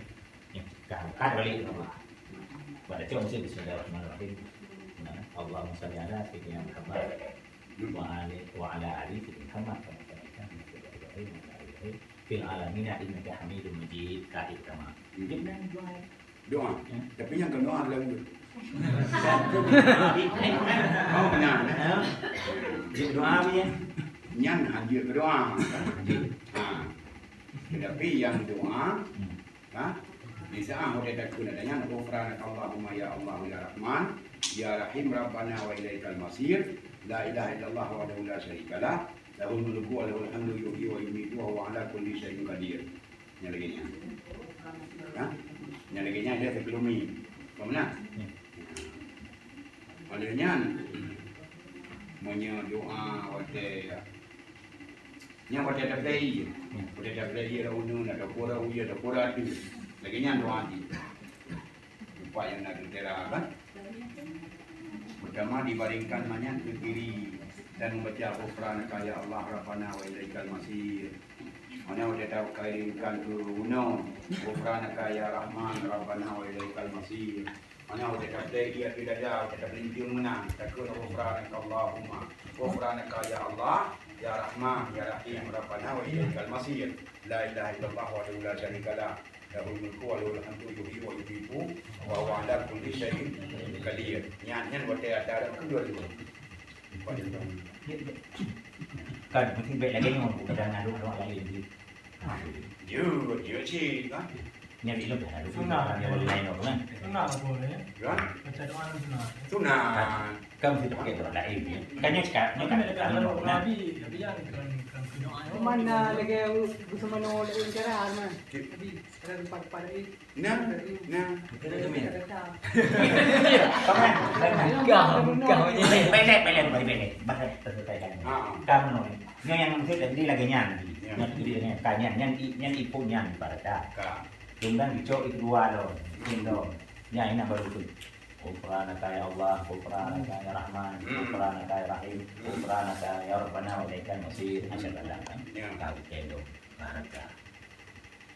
Yang kan balik tu. Pada cuma mesti bismillahirrahmanirrahim. Allahumma salli ala sayyidina Muhammad wa ala ali sayyidina Muhammad. Fil alamin innaka Hamidum Majid. Kait sama. Doa. Tapi yang kedua lagi. Oh Oh benar. Dia doa dia. Nyan hanya berdoa. Tetapi yang doa, di saat kita takut adanya Ghufranak Allahumma ya Allah ya Rahman ya Rahim Rabbana wa ilaikal masir. La ilaha illallah wahdahu la syarika lah. Lahul mulku wa lahul hamdu yuhyi wa yumiitu wa huwa ala kulli syai'in qadir. Yang lagi ni. Yang lagi ni dia sebelum ni. Bagaimana? Olehnya doa wate nya wate tablei la unu na dokora uya dokora tu lagi nya doa di upaya nak ditera kan pertama dibaringkan manyan ke kiri dan membaca Ghufranaka ya Allah Rabbana wa ilaikal masir. Mana udah tahu kaitkan ke uno Ghufranaka ya Rahman Rabbana wa ilaikal masir. Mana udah tahu dia tidak ada kita berhenti menang takun Ghufranaka Allahumma Ghufranaka ya Allah ya Rahman ya Rahim Rabbana wa ilaikal masir. La ilaha illallah wa la syarika lah. Lahul mulku wa lahul hamdu yuhyi wa yumiitu wa huwa ala kulli syai'in qadir. Nyanyian buat ada kedua-dua. Kan mesti baik lagi ni orang bukan ngadu doa lain je. Dia cik kan? Yang itu dah ada sunnah dia boleh lain orang kan. Sunnah boleh. Kan? Baca doa dalam sunnah. Sunnah. Kamu mesti pakai doa lain je. Kan yang sekarang ni kan ada dalam doa. Nabi yang kan doa. Mana lagi bersama nol lagi cara mana? Tapi ada tempat ini. Nah. Kita dah minat. Kau ni pelek bahasa terselesaikan. Kamu ni. Yang mesti tadi lagi nyan. Yang dia ni kanyan yang ipu nyan pada dah. Kemudian dicok itu dua loh. Indo. Yang ini baru tu. Ghufranaka ya Allah, Ghufranaka ya Rahman, Ghufranaka ya Rahim, Ghufranaka ya Rabbana wa ilaikal masir. Asyhadu an la ilaha illallah kau baraka.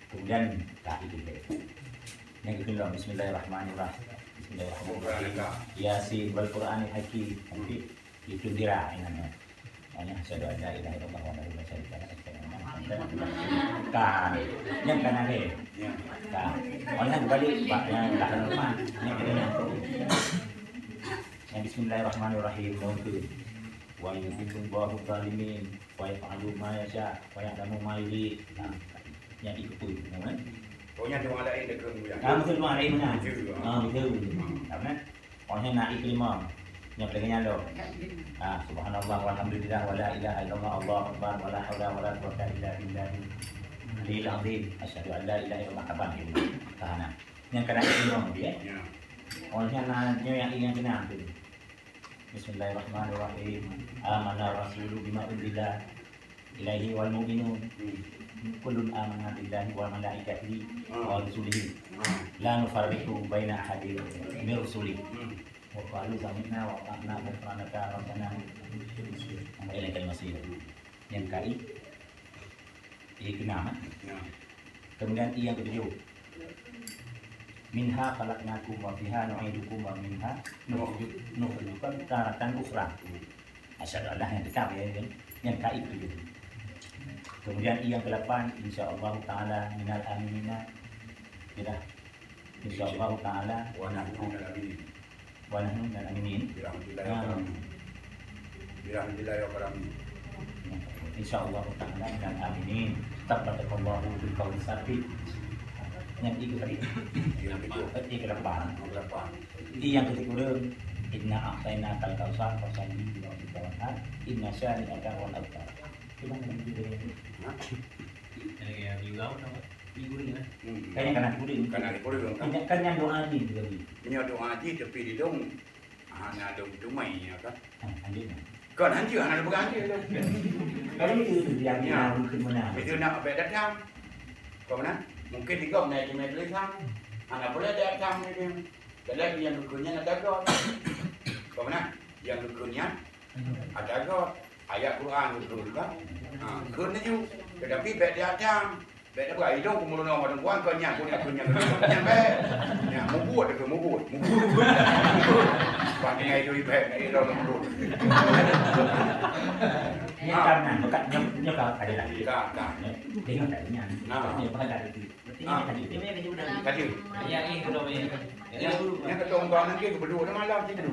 Kemudian tak itu. Yang kedua bismillahirrahmanirrahim. Bismillahirrahmanirrahim. Yasin wal Qur'anil hakim. Nanti itu dira namanya. Hanya asyhadu an la ilaha illallah wa la syarika lah. Kan. Yang kanan ni. Kan. Orang balik yang belakang rumah. Yang kedua. Yang bismillahirrahmanirrahim. Untuk wa yuhibbu zalimin wa yaf'alu ma yasha wa ya'lamu ma yurid. Yang itu pun, kan? Pokoknya doa lain dekat dia. Kamu tu doa lain mana? Betul. Kan? Orangnya nak iklimah. Yang tengahnya lo. Subhanallah walhamdulillah wa la ilaha illallah Allahu akbar wa la haula wa la quwwata illa billah. Lil azim. Asyhadu an la ilaha illallah kaban. Tahan. Yang kena iklimah dia. Orangnya nanya yang kena tu. Bismillahirrahmanirrahim. Amana rasulu bima unzila ilaihi wal mu'minun. Kullun amana billahi wa malaikatihi wa rusulihi la nufarriqu baina ahadin min rusulihi wa qalu sami'na wa ata'na ghufranaka rabbana wa ilaikal masir. Yang kali ini kena. Kemudian yang ketujuh minha khalaqnakum wa fiha nu'idukum wa minha nukhrijukum taratan ukhra. Asyhadu an la ilaha illallah yang kali ketujuh. Kemudian yang ke-8 insyaallah taala minal aminina. Tidak. Insyaallah taala wa nahnu minal aminin. Insyaallah taala minal aminin. Tabarakallahu bil qawli sabit. Yang itu tadi. Yang ke-8. Yang ke-9 inna a'tayna kal kautsar fasalli li rabbika wanhar inna syani'aka wal abtar. Ya juga nama. Ibu ni lah. Kayaknya karena kuring. Karena di kuring kan. Kan yang doa ni juga bi. Punya doa haji tapi di dong. Ana dong tumai ya kan. Anjing. Kan haji ana berganti dong. Kalau itu yang mungkin mana. Itu nak datang. Kau mana? Mungkin di kau naik ke Malaysia. Anak boleh datang ni dia. Kadang yang dukunnya ada kau. Kau mana? Yang dukunnya ada kau. Ayat Quran dukun kan. Kun ni ju. Tetapi baik dia datang. Baik dia buat hidung kumulun orang orang kau nyang nyang baik. Ya, mubut ke mubut. Pandai itu ibarat ni orang mubut. Ini karena bekat nyokap ada lagi. Kak. Tengok tadinya. Ini pada itu. Ini kan juga Tadi. Yang ini tu nama yang. Yang ketemu kau nanti ke berdua dah malam tidur.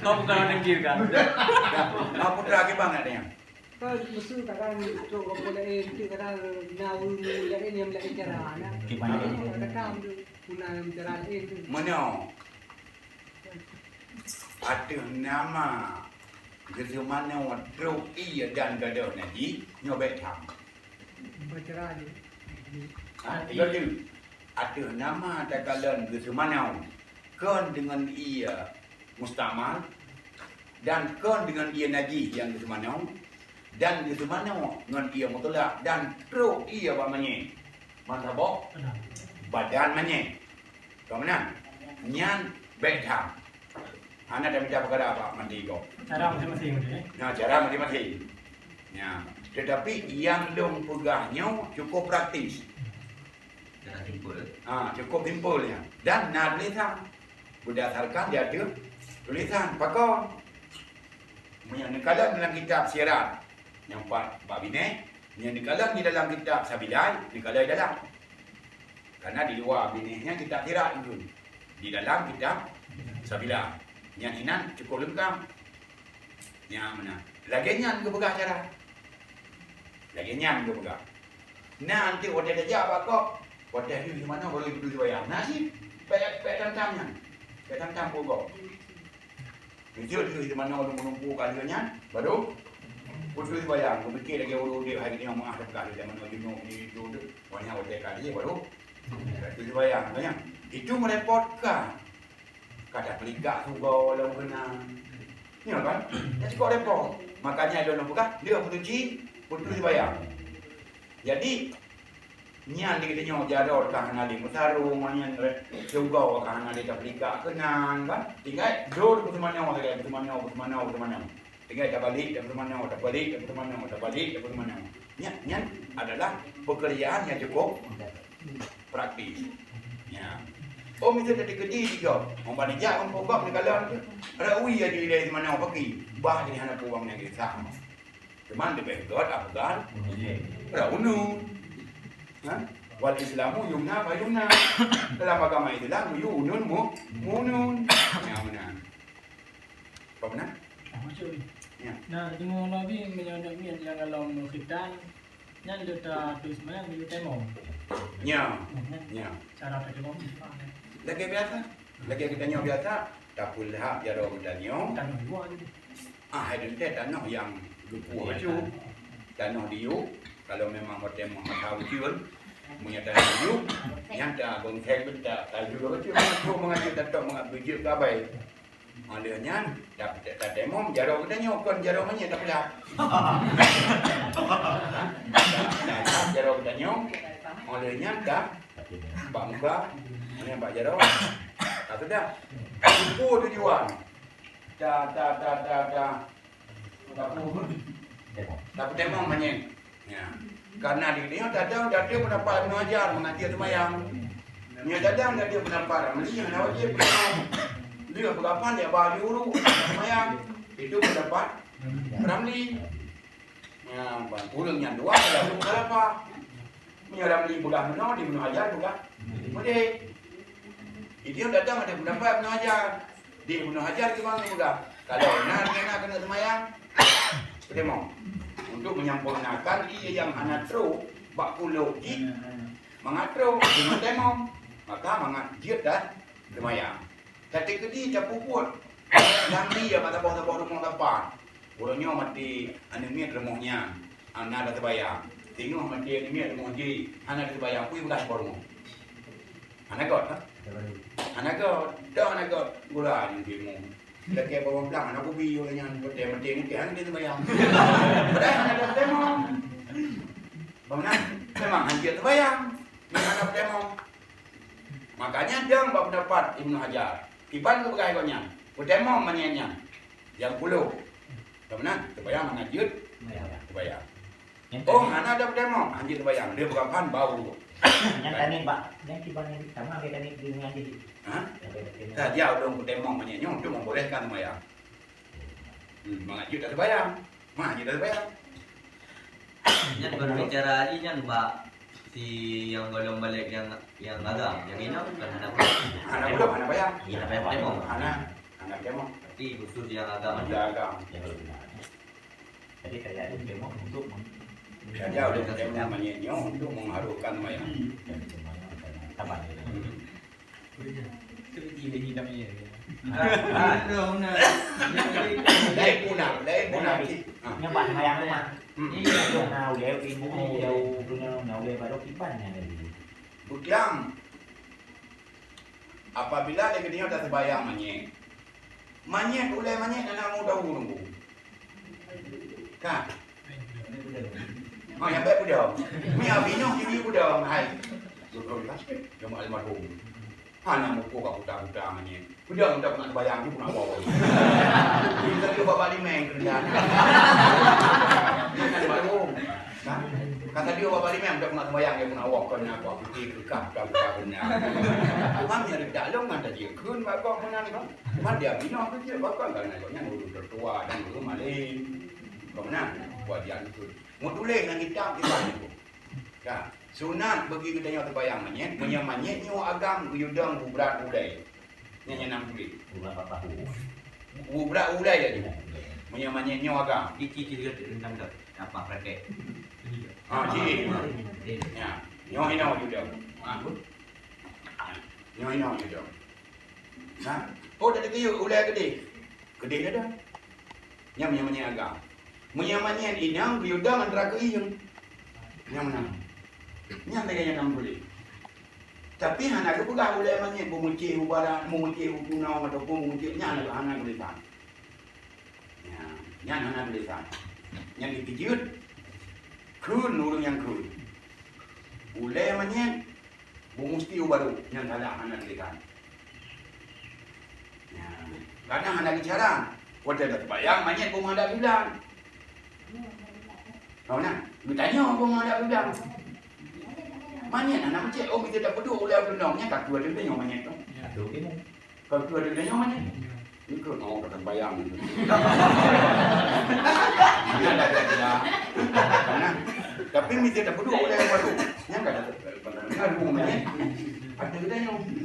Kau bukan orang negir kan? Apa terakhir banget dia? Kan mesti kadang tu kau boleh itu kadang nahu yang ini yang lagi cara na. Kadang tu guna cara itu. Mana? Ada nama Gezumana Wadro iya dan gaduh nanti nyobek tham. Bacara ni. Iya tu. Ada nama takalan Gezumana kon dengan ia mustamal dan kon dengan ia naji yang Gezumana dan Gezumana dengan ia mutolak dan tro ia bamanye. Mantabok badan manye. Kau mana? Nyan bek tham. Anak dah minta perkara apa mandi kau? Cara masing-masing tu. Nah, cara masing-masing. Ya, tetapi yang dong pegahnya cukup praktis. Jangan simpul. Cukup simpulnya. Dan nak tulisan berdasarkan dia ada tulisan pakon. Yang dikalang dalam kitab syirat yang 4 bab ini, yang dikalang di dalam kitab sabilai, dikalang di dalam. Karena di luar binihnya kitab syirat itu. Di dalam kitab sabilai. Yang inan cukup lengkap. Yang mana? Lagi nyan ke pegah cara. Lagi nyan ke pegah. Nanti wadah dia jawab kok. Wadah di mana boleh berdua bayar. Nasi pek tantamnya. Pek tantam pokok. Itu di mana orang menumpu kalinya baru berdua bayar. Kau fikir lagi orang dia hari ni yang mengah dekat di mana ni itu banyak wadah kali baru berdua bayar banyak. Itu merepotkan. Kadang peligak juga orang kena. Ni kan? Dia cukup repot. Makanya dia nak buka, dia putus dibayar. Jadi nyan dia kita jarod kan ali musarung nyan juga kan ali tak peligak kenang kan. Tinggal dor ke mana orang ke mana. Tinggal tak balik ke mana, tak balik ke mana. Nyan adalah pekerjaan yang cukup praktis. Ya. Oh, misalnya tadi kerja juga. Orang panijak, orang pokok, ni kalau rawi aja dari mana orang pergi. Bah di hana puang yang kita sama. Cuman dia bergod, apa kan? Raunun. Wal Islamu yumna fa yumna. Dalam agama Islam, yunun munun. Yang mana? Apa benar? Macam ni. Ya. Nah, tengok Nabi menyonok ni yang dalam khitan. Yang dia tu sebenarnya dia temo. Ya. Cara temo. Lagi biasa. Lagi kita nyawa biasa. Tak pulak ya roh kita nyawa. Tanah dua je. Ada tanah yang lupu baju. Tanah diu. Kalau memang hotel Muhammad tahu jual. Punya tanah diu. Yang tak bongkek pun tak tahu juga baju. Mengaku mengajuk tak mengajuk kabai. Malahnya tak demo jarang kita nyawa. Kon jarang mana tak pulak. Jarang kita nyawa. Malahnya tak. Bangga. Ini Pak Jaro. Tak sudah. Lupa tujuan. Tak. Tak demo mana. Ya. Karena dia tak ada pendapat mengajar mengajar semayang. Dia tak ada dia pendapat melihat wajib. Dia berapa dia bagi uru semayang. Itu pendapat Ramli. Ya, urangnya dua kalau berapa. Punya Ramli bukan benar di mengajar bukan. Boleh. Dia datang ada pendapat mengajar. Dia mengajar ke mana juga. Kalau nak kena semayang. Demo. Untuk menyempurnakan ia yang anak tro bakulo ji mengatro dengan demo. Maka mengajir dah semayang. Ketika dia puput yang dia mata bawah rumah depan. Orangnya mati anemia remuknya. Anak dah terbayang. Tengok mati ni ada menguji. Anak dah terbayang. Kui bekas pormo. Anak kau tak? Anak kau. Dah anak kau. Gula ni timu. Dah kaya bawa belang. Anak aku biu lah yang mati ni. Anak dia terbayang. Padahal anak dah terbayang. Bagaimana? Memang dia terbayang. Memang anak terbayang. Makanya dia berpendapat Ibnu Hajar. Iban tu bekas kau-nya. Bertemong manyanya. Yang puluh. Bagaimana? Terbayang anak jut. Terbayang. Oh, anak ada bertemong. Anjir terbayang. Dia berapaan bau. Yang tadi Pak, yang tiba yang sama kita ni dengan jadi. Hah? Tak jauh dong bertemong manyanya. Dia membolehkan terbayang. Mengajut tak terbayang. Mengajut tak terbayang. Yang berbicara hari kan Mbak si yang golong balik yang agak yang ini bukan anak Anak belum, anak bayang. Iya, bayang Pak. Anak demo. tapi khusus yang agak Ada agak. Yang lebih benar. Jadi kayak itu demo untuk Dah jauh dia demo manyanya untuk mengharukan mayang. tambah. Seperti dia hitam ya. Dari punah. Nhưng bạn hay ăn mà. Điều nào để in điều nào để vào kipan tadi. Bujang. Apabila dia kedua dah terbayang manyek. Manyek ulai manyek anak muda nunggu. Kan? Oh yang baik budak. Mi abinyo kini budak hai. Betul lah. Yang almarhum. Anak muka kat budak-budak manyek. Budak tak pernah terbayang dia pun nak bawa. Kita dia bawa limeng kerjaan. Kan baru. Kata dia bawa limeng tak pernah terbayang dia pun nak bawa kena bawa putih kekap budak benar. Memang dia ada dalam kan dia kun bakal benar ni kan. Cuma dia bina tu dia bakal kan nak dulu tertua dan dulu malin. Kau benar buat dia itu. Mau tulis nak kitab kita ni. Kan. Sunat bagi kita yang terbayang manyet, menyamanyet nyo agam yudang berat ulai. Nya enam kulit. Berat ulai aja. Menyamanyet nyo agam. Cici juga tentang apa praktek. Cik. Ya. Nyo hina yudang. Nyo hina yudang. Nah, oh dah kayu ulai gede. Gede dah. Nya menyamanyet agam. Menyamanyet inang yudang antara keiyung. Yang mana? Yang mereka yang boleh. Tapi anak itu bukan boleh manyet memuji ubaran, memuji punau ataupun memuji nya anak boleh tak. Ya, nya anak boleh tak. Yang dikejut kun orang yang kun. Boleh manyet mesti ubaru yang salah anak boleh tak. Ya, kadang anak bicara, wadah dah bayang manyet pun ada bilang. Kau nak bertanya pun ada bilang. Manyet anak macam oh kita dah berdua oleh abdulnya kat dua dia tengok manyet tu. Aduh ini. Kalau dua dia tengok manyet. Ikut oh kata bayang tu. Mana dah dia. Karena tapi kita dah berdua oleh baru. Yang kata benar bunga manyet. Ada kita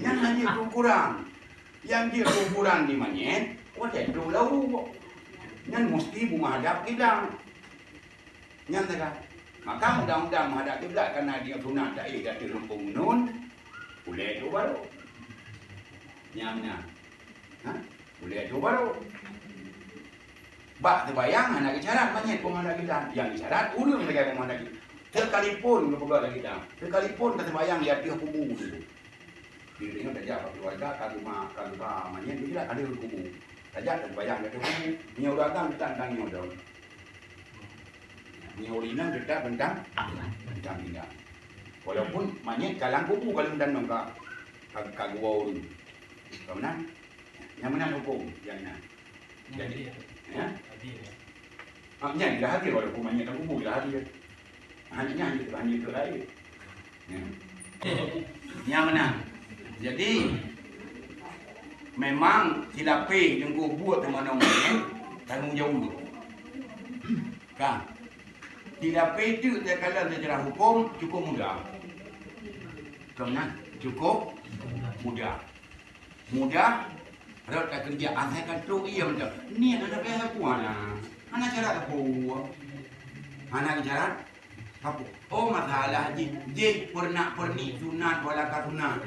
yang hanya kurang. Yang dia kurang di manyet, oh dia tu lalu. Yang mesti bunga hadap kita. Yang tak maka undang-undang menghadap kiblat kerana dia sunat tak dari lumpung nun boleh itu baru nyamnya boleh itu baru bak terbayang anak isyarat banyak menghadap kiblat yang isyarat ulung lagi menghadap kiblat sekalipun kepegat lagi dah sekalipun terbayang dia kubu dulu dia tengok saja keluarga kalau banyak dia ada kubu saja terbayang dia kubu ni orang tentang ni orang ni orinan dekat bentang tinggal. Walaupun manyet kalang kubu kalau dan nongka gua orang. Kau mana? Yang mana hukum? Yang mana? Jadi, ya? Yang dah hadir walaupun manyet dalam kubu dah hadir. Hanya itu lain. Yang mana? Jadi memang silapi yang gua buat teman-teman manyet tanggung jawab. Kan? Tidak itu kalau secara hukum cukup mudah. Kerana cukup mudah. Mudah. Kalau tak kerja asal kan tu iya macam. Ni anak biasa puana. Anak cara apa? Anak cara apa? Oh masalah je pernah sunat wala sunat.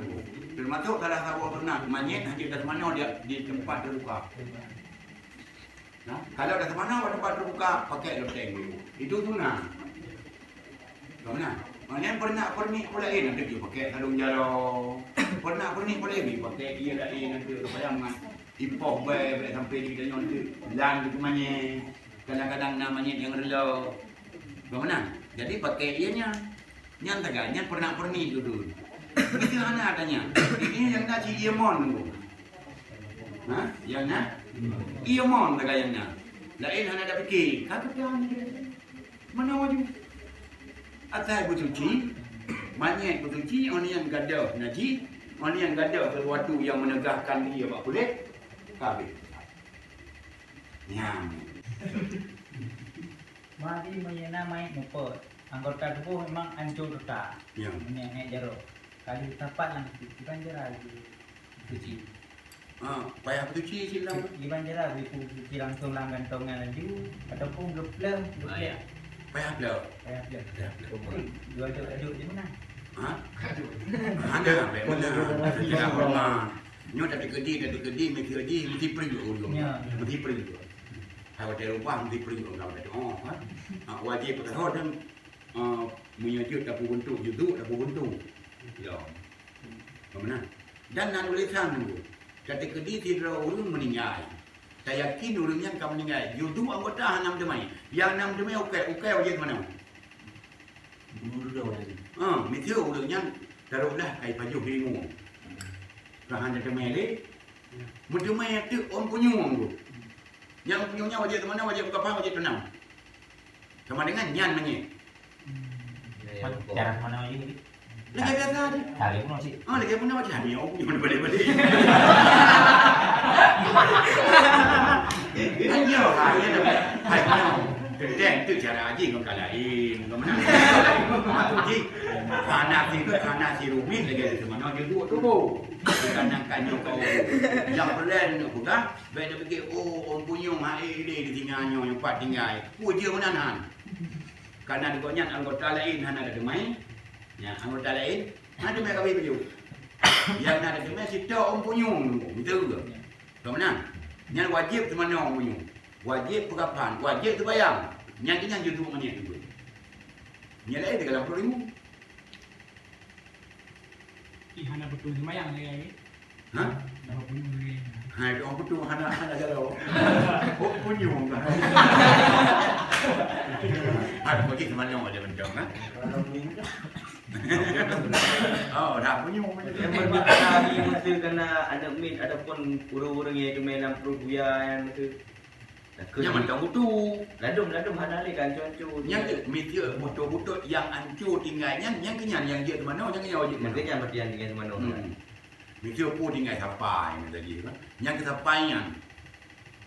Termasuk salah satu sunat manyet haji dah mana dia di tempat terbuka. Nah, kalau dah mana tempat terbuka pakai loteng dulu. Itu sunat. Mana? Mana pernah pula ini nanti dia pakai sarung jalo. Pernah pula ini pakai dia dah ini nanti bayang ipoh baik sampai di kita nyonti lan itu mana kadang-kadang namanya yang relo. Bagaimana? Jadi pakai ianya nyan taganya pernah dulu. Itu anak adanya. Ini yang nak si iamon tu. Ha? Yang nak iamon taganya. Lain anak dah fikir. Kata pelan dia. Mana wajib? Atai bersuci, manyet bersuci, orang yang gadah najis, orang yang gadah sesuatu yang menegahkan dia buat kulit, habis. Nyam. Mati menyena main mumput. Anggota tubuh memang hancur tak. Ya. Ini jeruk. Kali tapat lang iban jera suci. Payah bersuci silang. Iban jera suci langsung lang gantongan laju ataupun geplem. Payah beliau. Dua aduk di mana? Ha? Ada mana? Tidak pernah. Nyo tak kedi, mesti pergi dulu. Mesti pergi dulu. Kalau dia rumah mesti pergi dulu. Kalau dia oh, wajib kalau dan menyajut dapat bentuk juduk dapat bentuk. Ya. Bagaimana? Dan nak tulisan tu. Ketika dia tidak ulun meninggal. Saya yakin ulun yang kamu meninggal. Juduk anggota 6 demai. Yang 6 demai okey wajib mana? Bulu dah lagi. Mesti ulun yang taruhlah kai baju biru. Rahan ada demai ni. Mudemai tu om punyung tu. Yang punyungnya wajib mana wajib kapal wajib tenang. Sama dengan nyan menye. Cara mana lagi? Lagi biasa ni. Hari pun masih. Lagi pun nak cari aku punya balik-balik. Anjo, hai mana? Kedeng tu cara aji kau kalahin, kau mana? Matuji, anak si Rumin lagi tu mana dia dua tu. Bukan nak kanyo kau. Yang pelan aku kan? Baik dia fikir, oh om punyung hai dia ditinggalnya yang pat tinggal. Puja mana nan? Karena dia anggota lain hana ada demai. Ya, anggota lain ada mai kawin baju. Yang ada demai kita om punyung betul ke? Kau mana? Yang wajib tu mana om punyung? Wajib pengapan, wajib tu bayang. Yang kita judul mana tu? Yang lain 30,000. Hana betul semayang lagi. Ha? Dah punya lagi. Hai, orang betul hana galau. Oh punyung kan. Ada bagi mana ada macam kan? Oh, dah punyung. Yang berbicara di masa kena ada mit ataupun urang-urang yang dalam perbuya yang masa Yang macam betul. ladum hana le kan cucu. Yang media betul-betul yang hancur tinggalnya yang kenyan yang dia mana yang kenyan wajib mana. Makanya berdian dengan mana. Media pun tinggal sampai tadi kan. Yang kita payang.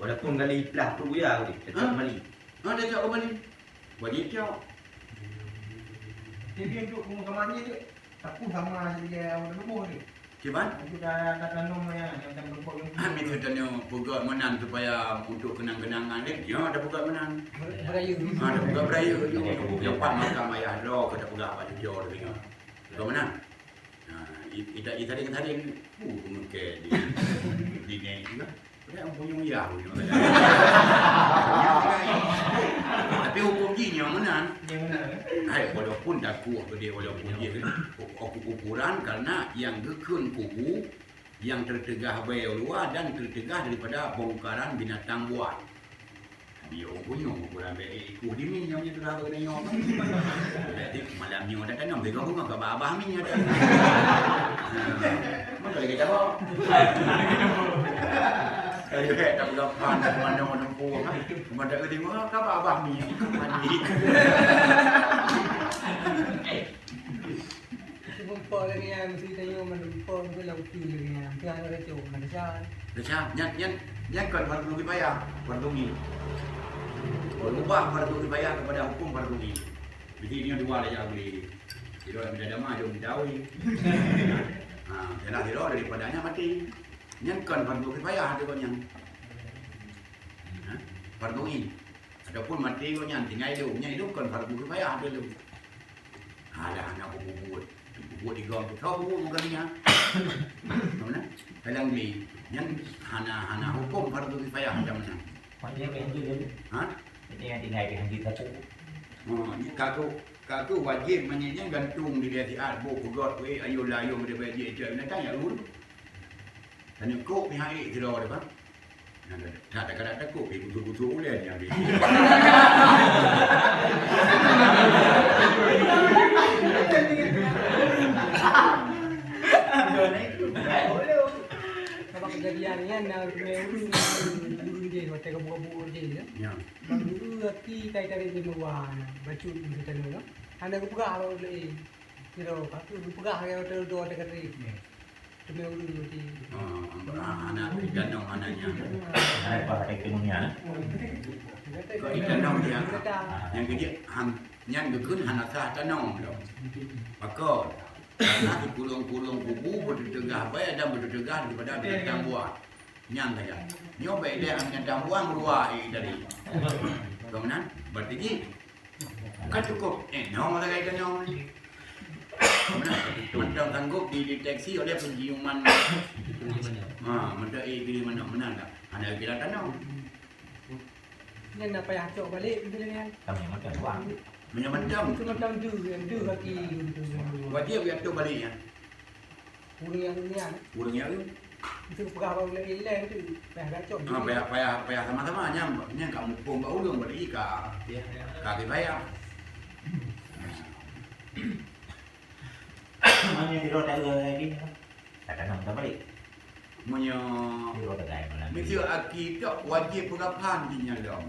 Walaupun kali pelah perbuya ni tetap mali. Dia tak kembali. Wajib dia. Dia duduk rumah kamarnya tu. Aku sama dia orang rumah ni. Cuman Aku dah tanam yang macam rumput ni. Amin tanya pegat menang supaya untuk kenang-kenangan dia. Ya ada pegat menang. Beraya. Ada pegat beraya. Yang pat makan ayah ro kata pegat apa dia dia dengar. Pegat menang. Tadi mungkin di ni juga. Dia orang punya ya. Tapi hukum jinya menang. Yang mana? Hai, walaupun dah kuat dia walaupun dia ukuran karena yang gekun kubu yang tertegah bayar luar dan tertegah daripada bongkaran binatang buat. Dia punya ukuran baik ikut di min yang itu dah kena nyok. Jadi malam ni ada tanam dia bunga ke abah min ada. Mana lagi dah. Ayo tak boleh panas mana pun kan. Mana ke tengok ke abah min mandi. Jumpa lagi yang mesti tanya mana jumpa mungkin lagu tu lagi yang tiang ada tu mana sah. Macam yang kan fardu kifayah, fardu ni. Ubah fardu kifayah kepada hukum fardu ni. Jadi dia dua aja beli. Dia yang ada mah dia mendawi. Jelas dia daripadanya mati. Yang kan fardu kifayah ada yang. Fardu ni. Adapun mati kau yang tinggal hidup kan fardu kifayah ada tu. Ada anak buat di gong kau bukan ni. Mana? Kalau ni yang hana hukum fardu kifayah ada mana? Macam yang itu jadi. Ha? Ini yang tinggal di handi satu. Ni kalau Kaku wajib menyanyi gantung di dia tiap buku god we ayo layu dia bayi je nak tanya dulu. Dan kok ni hari kira ada kan? Nah, tak ada kok betul-betul ulen yang dia. Kalau kejadiannya nak memang dulu je hotel buka-buka je ya. Ya. Dulu ti tai tai di luar baju di sana no. Anda ku pegah lo le. Kira aku ku pegah ya hotel dua dekat ni. Tu memang dulu ti. Anak ikan dong anaknya. Ada pakai kemunya. Kau ikan dong yang dia yang gekun anak sah tanong dong. Maka karena kulung-kulung kubu berdegah baik dan berdegah daripada dengan buah. Nyang saja. Nyoba dia dengan tambuah meluai dari. Kemudian berarti kan cukup. Nyong ada kaitan nyong. Kemudian sanggup dideteksi oleh penciuman. Menda kiri mana tak? Anda kira tanong. Yang nak payah cok balik bila ni. Kami makan uang. Menyamandam. Itu macam tu kaki. Wajib dia tu balik ya. Urang yang ni kan. Urang yang Itu pegah baru le tu. Payah cok. payah sama-sama nyam kamu pun bau urang balik ka. Kaki bayar. Mana di roda lagi? Tak kena tak balik. Munyo Di roda lain malam. mesti aki tak wajib pengapan dinya dong.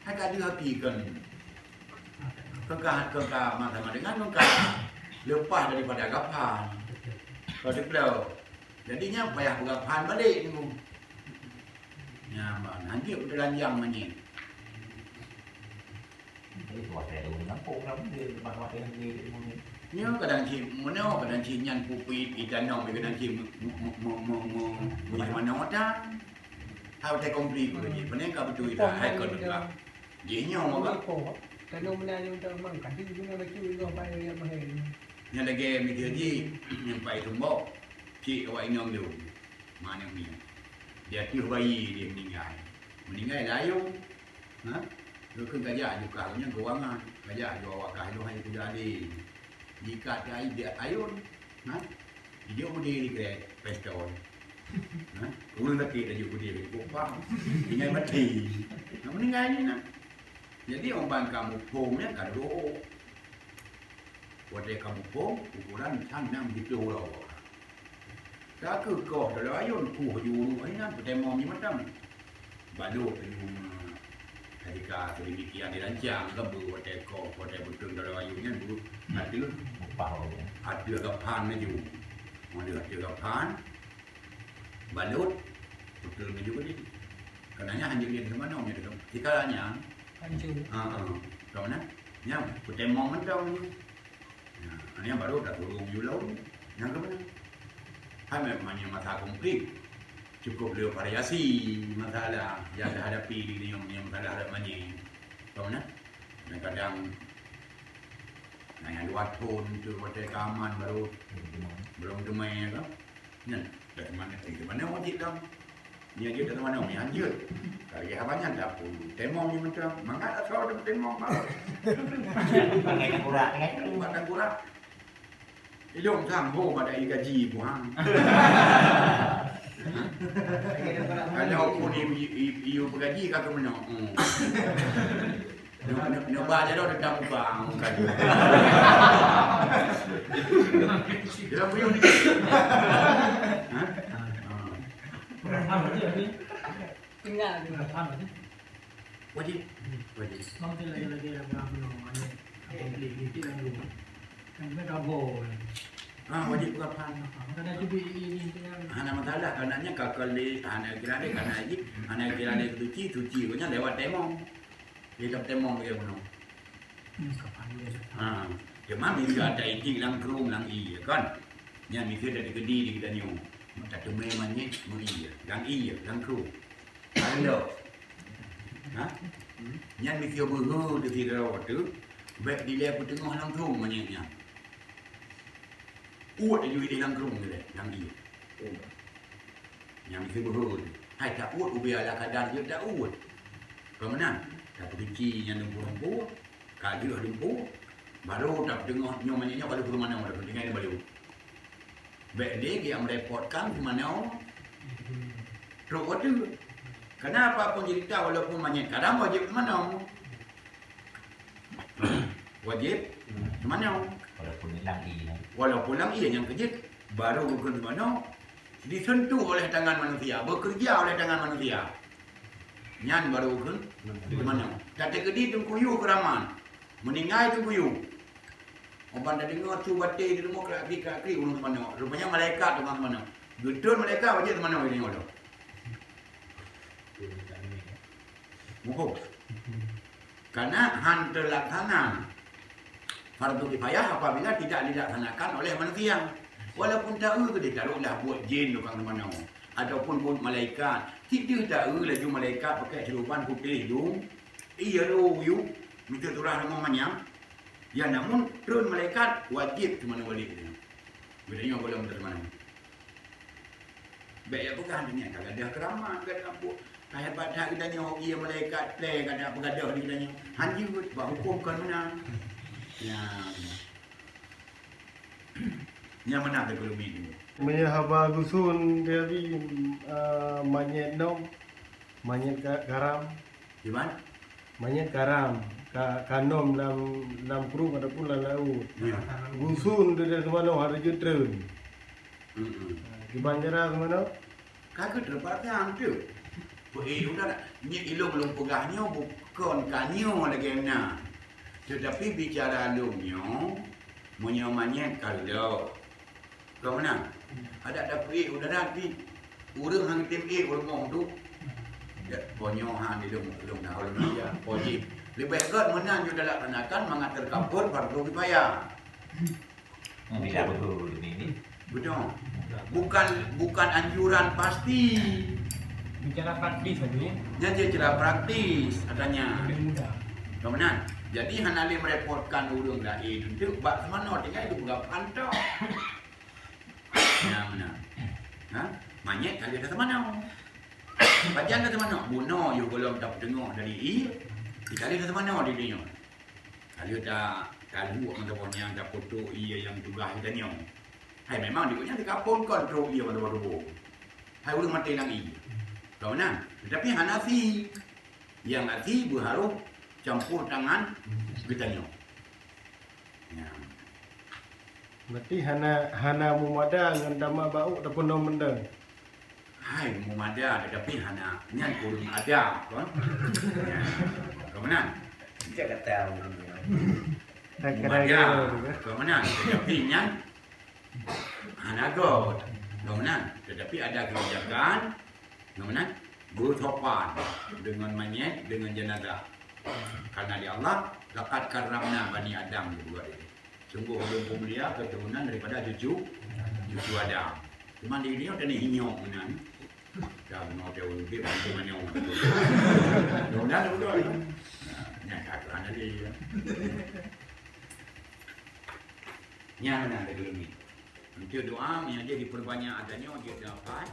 Hai ka dia aki kan. Kekah sama dengan kekah lepas daripada agapan. Kalau dia jadinya payah pengapan balik ni. Ya, nanti udah lanjang menye. Jadi buat saya dulu nampung lah di tempat yang di ini. Nya kadang ci mana kadang ci nyan pupi ikan nong kadang ci mana otan. How te komplit ko ni. Panen ka betul ita hai ko dah. Ye nya mo ba. Kalau menanya untuk mang kan dia guna baju itu apa yang mahal. Nya lagi mi dia ji yang pai tumbo. Ci awak nyom dulu. Mana mi. Dia tu bayi dia meninggal. Meninggal layu. Ha? Lu kan gajah juga nya keuangan. Gajah jo awak kah lu hai tu jadi. Jika dia ayun. Ha? Dia berdiri ke pestol. Ha? Ulun lagi dah juga dia kupang. Tinggal mati. Meninggal ni nak. Jadi orang kamu pungnya kado. Wadai kamu pung ukuran tanam gitu loh. Tak ke kau dalam ayun ku hujung ini kan bertemu ni macam. Balu hujung ketika sedemikian dirancang kebu wadai kau wadai betul dalam ayunnya dulu ada ada kapan aja. Ada kapan. Balut betul juga ni. Kenanya hanya dia sama nama dia. Sekarangnya Hancur. Kau nak? Yang bertemu macam ni. Ini yang baru dah turun julau. Yang ke mana? Hai memangnya masalah komplit. Cukup beliau variasi masalah yang dihadapi di dunia yang masalah ada banyak. Kau nak? Kadang yang luar pun tu hotel keaman baru belum demai kan? Yang dari mana? Dari mana wajib dah? Dia je dari mana? Yang je. Kalau dia banyak dah pun. Temong ni macam mangga tak tahu ada temong apa. Pakai kurang kan? Bukan kurang. Ilung sambo pada gaji buang. Kalau pun iu bergaji kata mana? Nyoba je dah dekat bang kan. Dia punya ni. Tinggal tu. Wajib. Mau tu lagi berapa mana? Apa beli itu lagi. Kan kita kabur. Wajib berapa? Karena cubi ini dengan Hana masalah karenanya kakak le hana kira le karena haji hana kira le tuci punya lewat temong. Dia temong dia puno. kapan dia. Cuma bila ada iki lang krum lang iya kan. Nya mikir dari gede di kita nyu. Mata tu memangnya mu iya lang krum. Halo. Ha? Nya mikir buhu di kita waktu. Baik di dia tengah lang krum nya. Uat dia di lang krum dia lang iya. Yang mikir buhu. Hai tak uat ubiala kadar dia tak uat. Kemenang. Tak pergi yang lumpuh-lumpuh. Kadir lumpuh. Baru tak tengok nyomannya baru ke mana orang tinggal baru. Balik yang merepotkan ke mana? Teruk tu. Kenapa pun cerita walaupun banyak kadang wajib ke mana? Wajib ke mana? Walaupun hilang i. Walaupun lang ia yang kejut baru bukan ke mana? Disentuh oleh tangan manusia, bekerja oleh tangan manusia. Nyan baru bukan ke mana? Kata kedi tu kuyu keraman. Meninggal tu kuyu. Orang dah dengar tu batik di rumah kaki urung ke mana? Rupanya malaikat tu ke mana? Betul malaikat wajib ke mana dia tengok tu? Muhuk. Karena han terlaksana fardu kifayah apabila tidak dilaksanakan oleh manusia. Walaupun tahu ke dia taruhlah buat jin tu ke mana ataupun buat malaikat. Tidak tahu laju malaikat pakai celupan putih tu. Iya lu you minta turah namanya. Ya namun turun malaikat wajib ke mana balik dia. Bedanya boleh minta mana. Baik bukan dunia kalau ada keramat kan apa. Kayak pada kita ni orang ia malaikat play kada bergaduh ni kita ni. Hanjut buat hukum kan mana. Ya. Yang mana tu kalau ni. Maya haba gusun dari manyet nom, manyet garam, Gimana? manyet garam, kanom dalam kurung ataupun dalam laut. Ya. Gusun dari mana ada jutreun. Di Banjara mana? Kagak terdapat yang tu. Udah ni ilmu belum pegahnya bukan kanyo lagi na. Tetapi bicara lumnya menyamanya kalau kau mana? Ada udah nanti urang hang tim urang tu. Ya bonyo hang di lum dah ulun dia wajib. Lebih baik menang juga laksanakan mengatur kapur fardu kifayah. Tidak betul ini. Betul. Bukan anjuran pasti. Bicara praktis tadi. Jadi cara praktis adanya. Lebih mudah. Kemudian, jadi hanali merepotkan urang lain itu bak semana tinggal itu bukan pantau. Ya mana? Ha? Manyet kali ada semana. Bagian ada semana. Buno you belum dapat dengar dari dikali ada semana di dunia. Kali ada kalu ataupun yang dapat foto ia yang tugas kita nyong. Hai memang dikunya dikapun kontrol ia baru-baru. Hai urang mati lagi. Kau mana? Tetapi Hanafi yang Hanafi berharap campur tangan kita nyok. Ya. Berarti hana mumada dengan dama bau ataupun nom mendeng. Hai mumada tetapi hana nyan kurung ada kan? Ya. Kau mana? Dia kata Tak Mumada. kira-kira. Kau mana? Tetapi nyan hana god. Kau mana? Tetapi ada kebijakan. Kau mana? Bersopan dengan manyet dengan jenazah. Karena di Allah laqad karramna bani Adam juga ini. Sungguh belum mulia keturunan daripada cucu Adam. Cuma di ini ada ni hinyong menan. Dah mau dia lebih bantu manyong. Dah udah. Nya kakak ada dia. Nya mana ada dulu ni. Untuk doa yang dia diperbanyak adanya dia dapat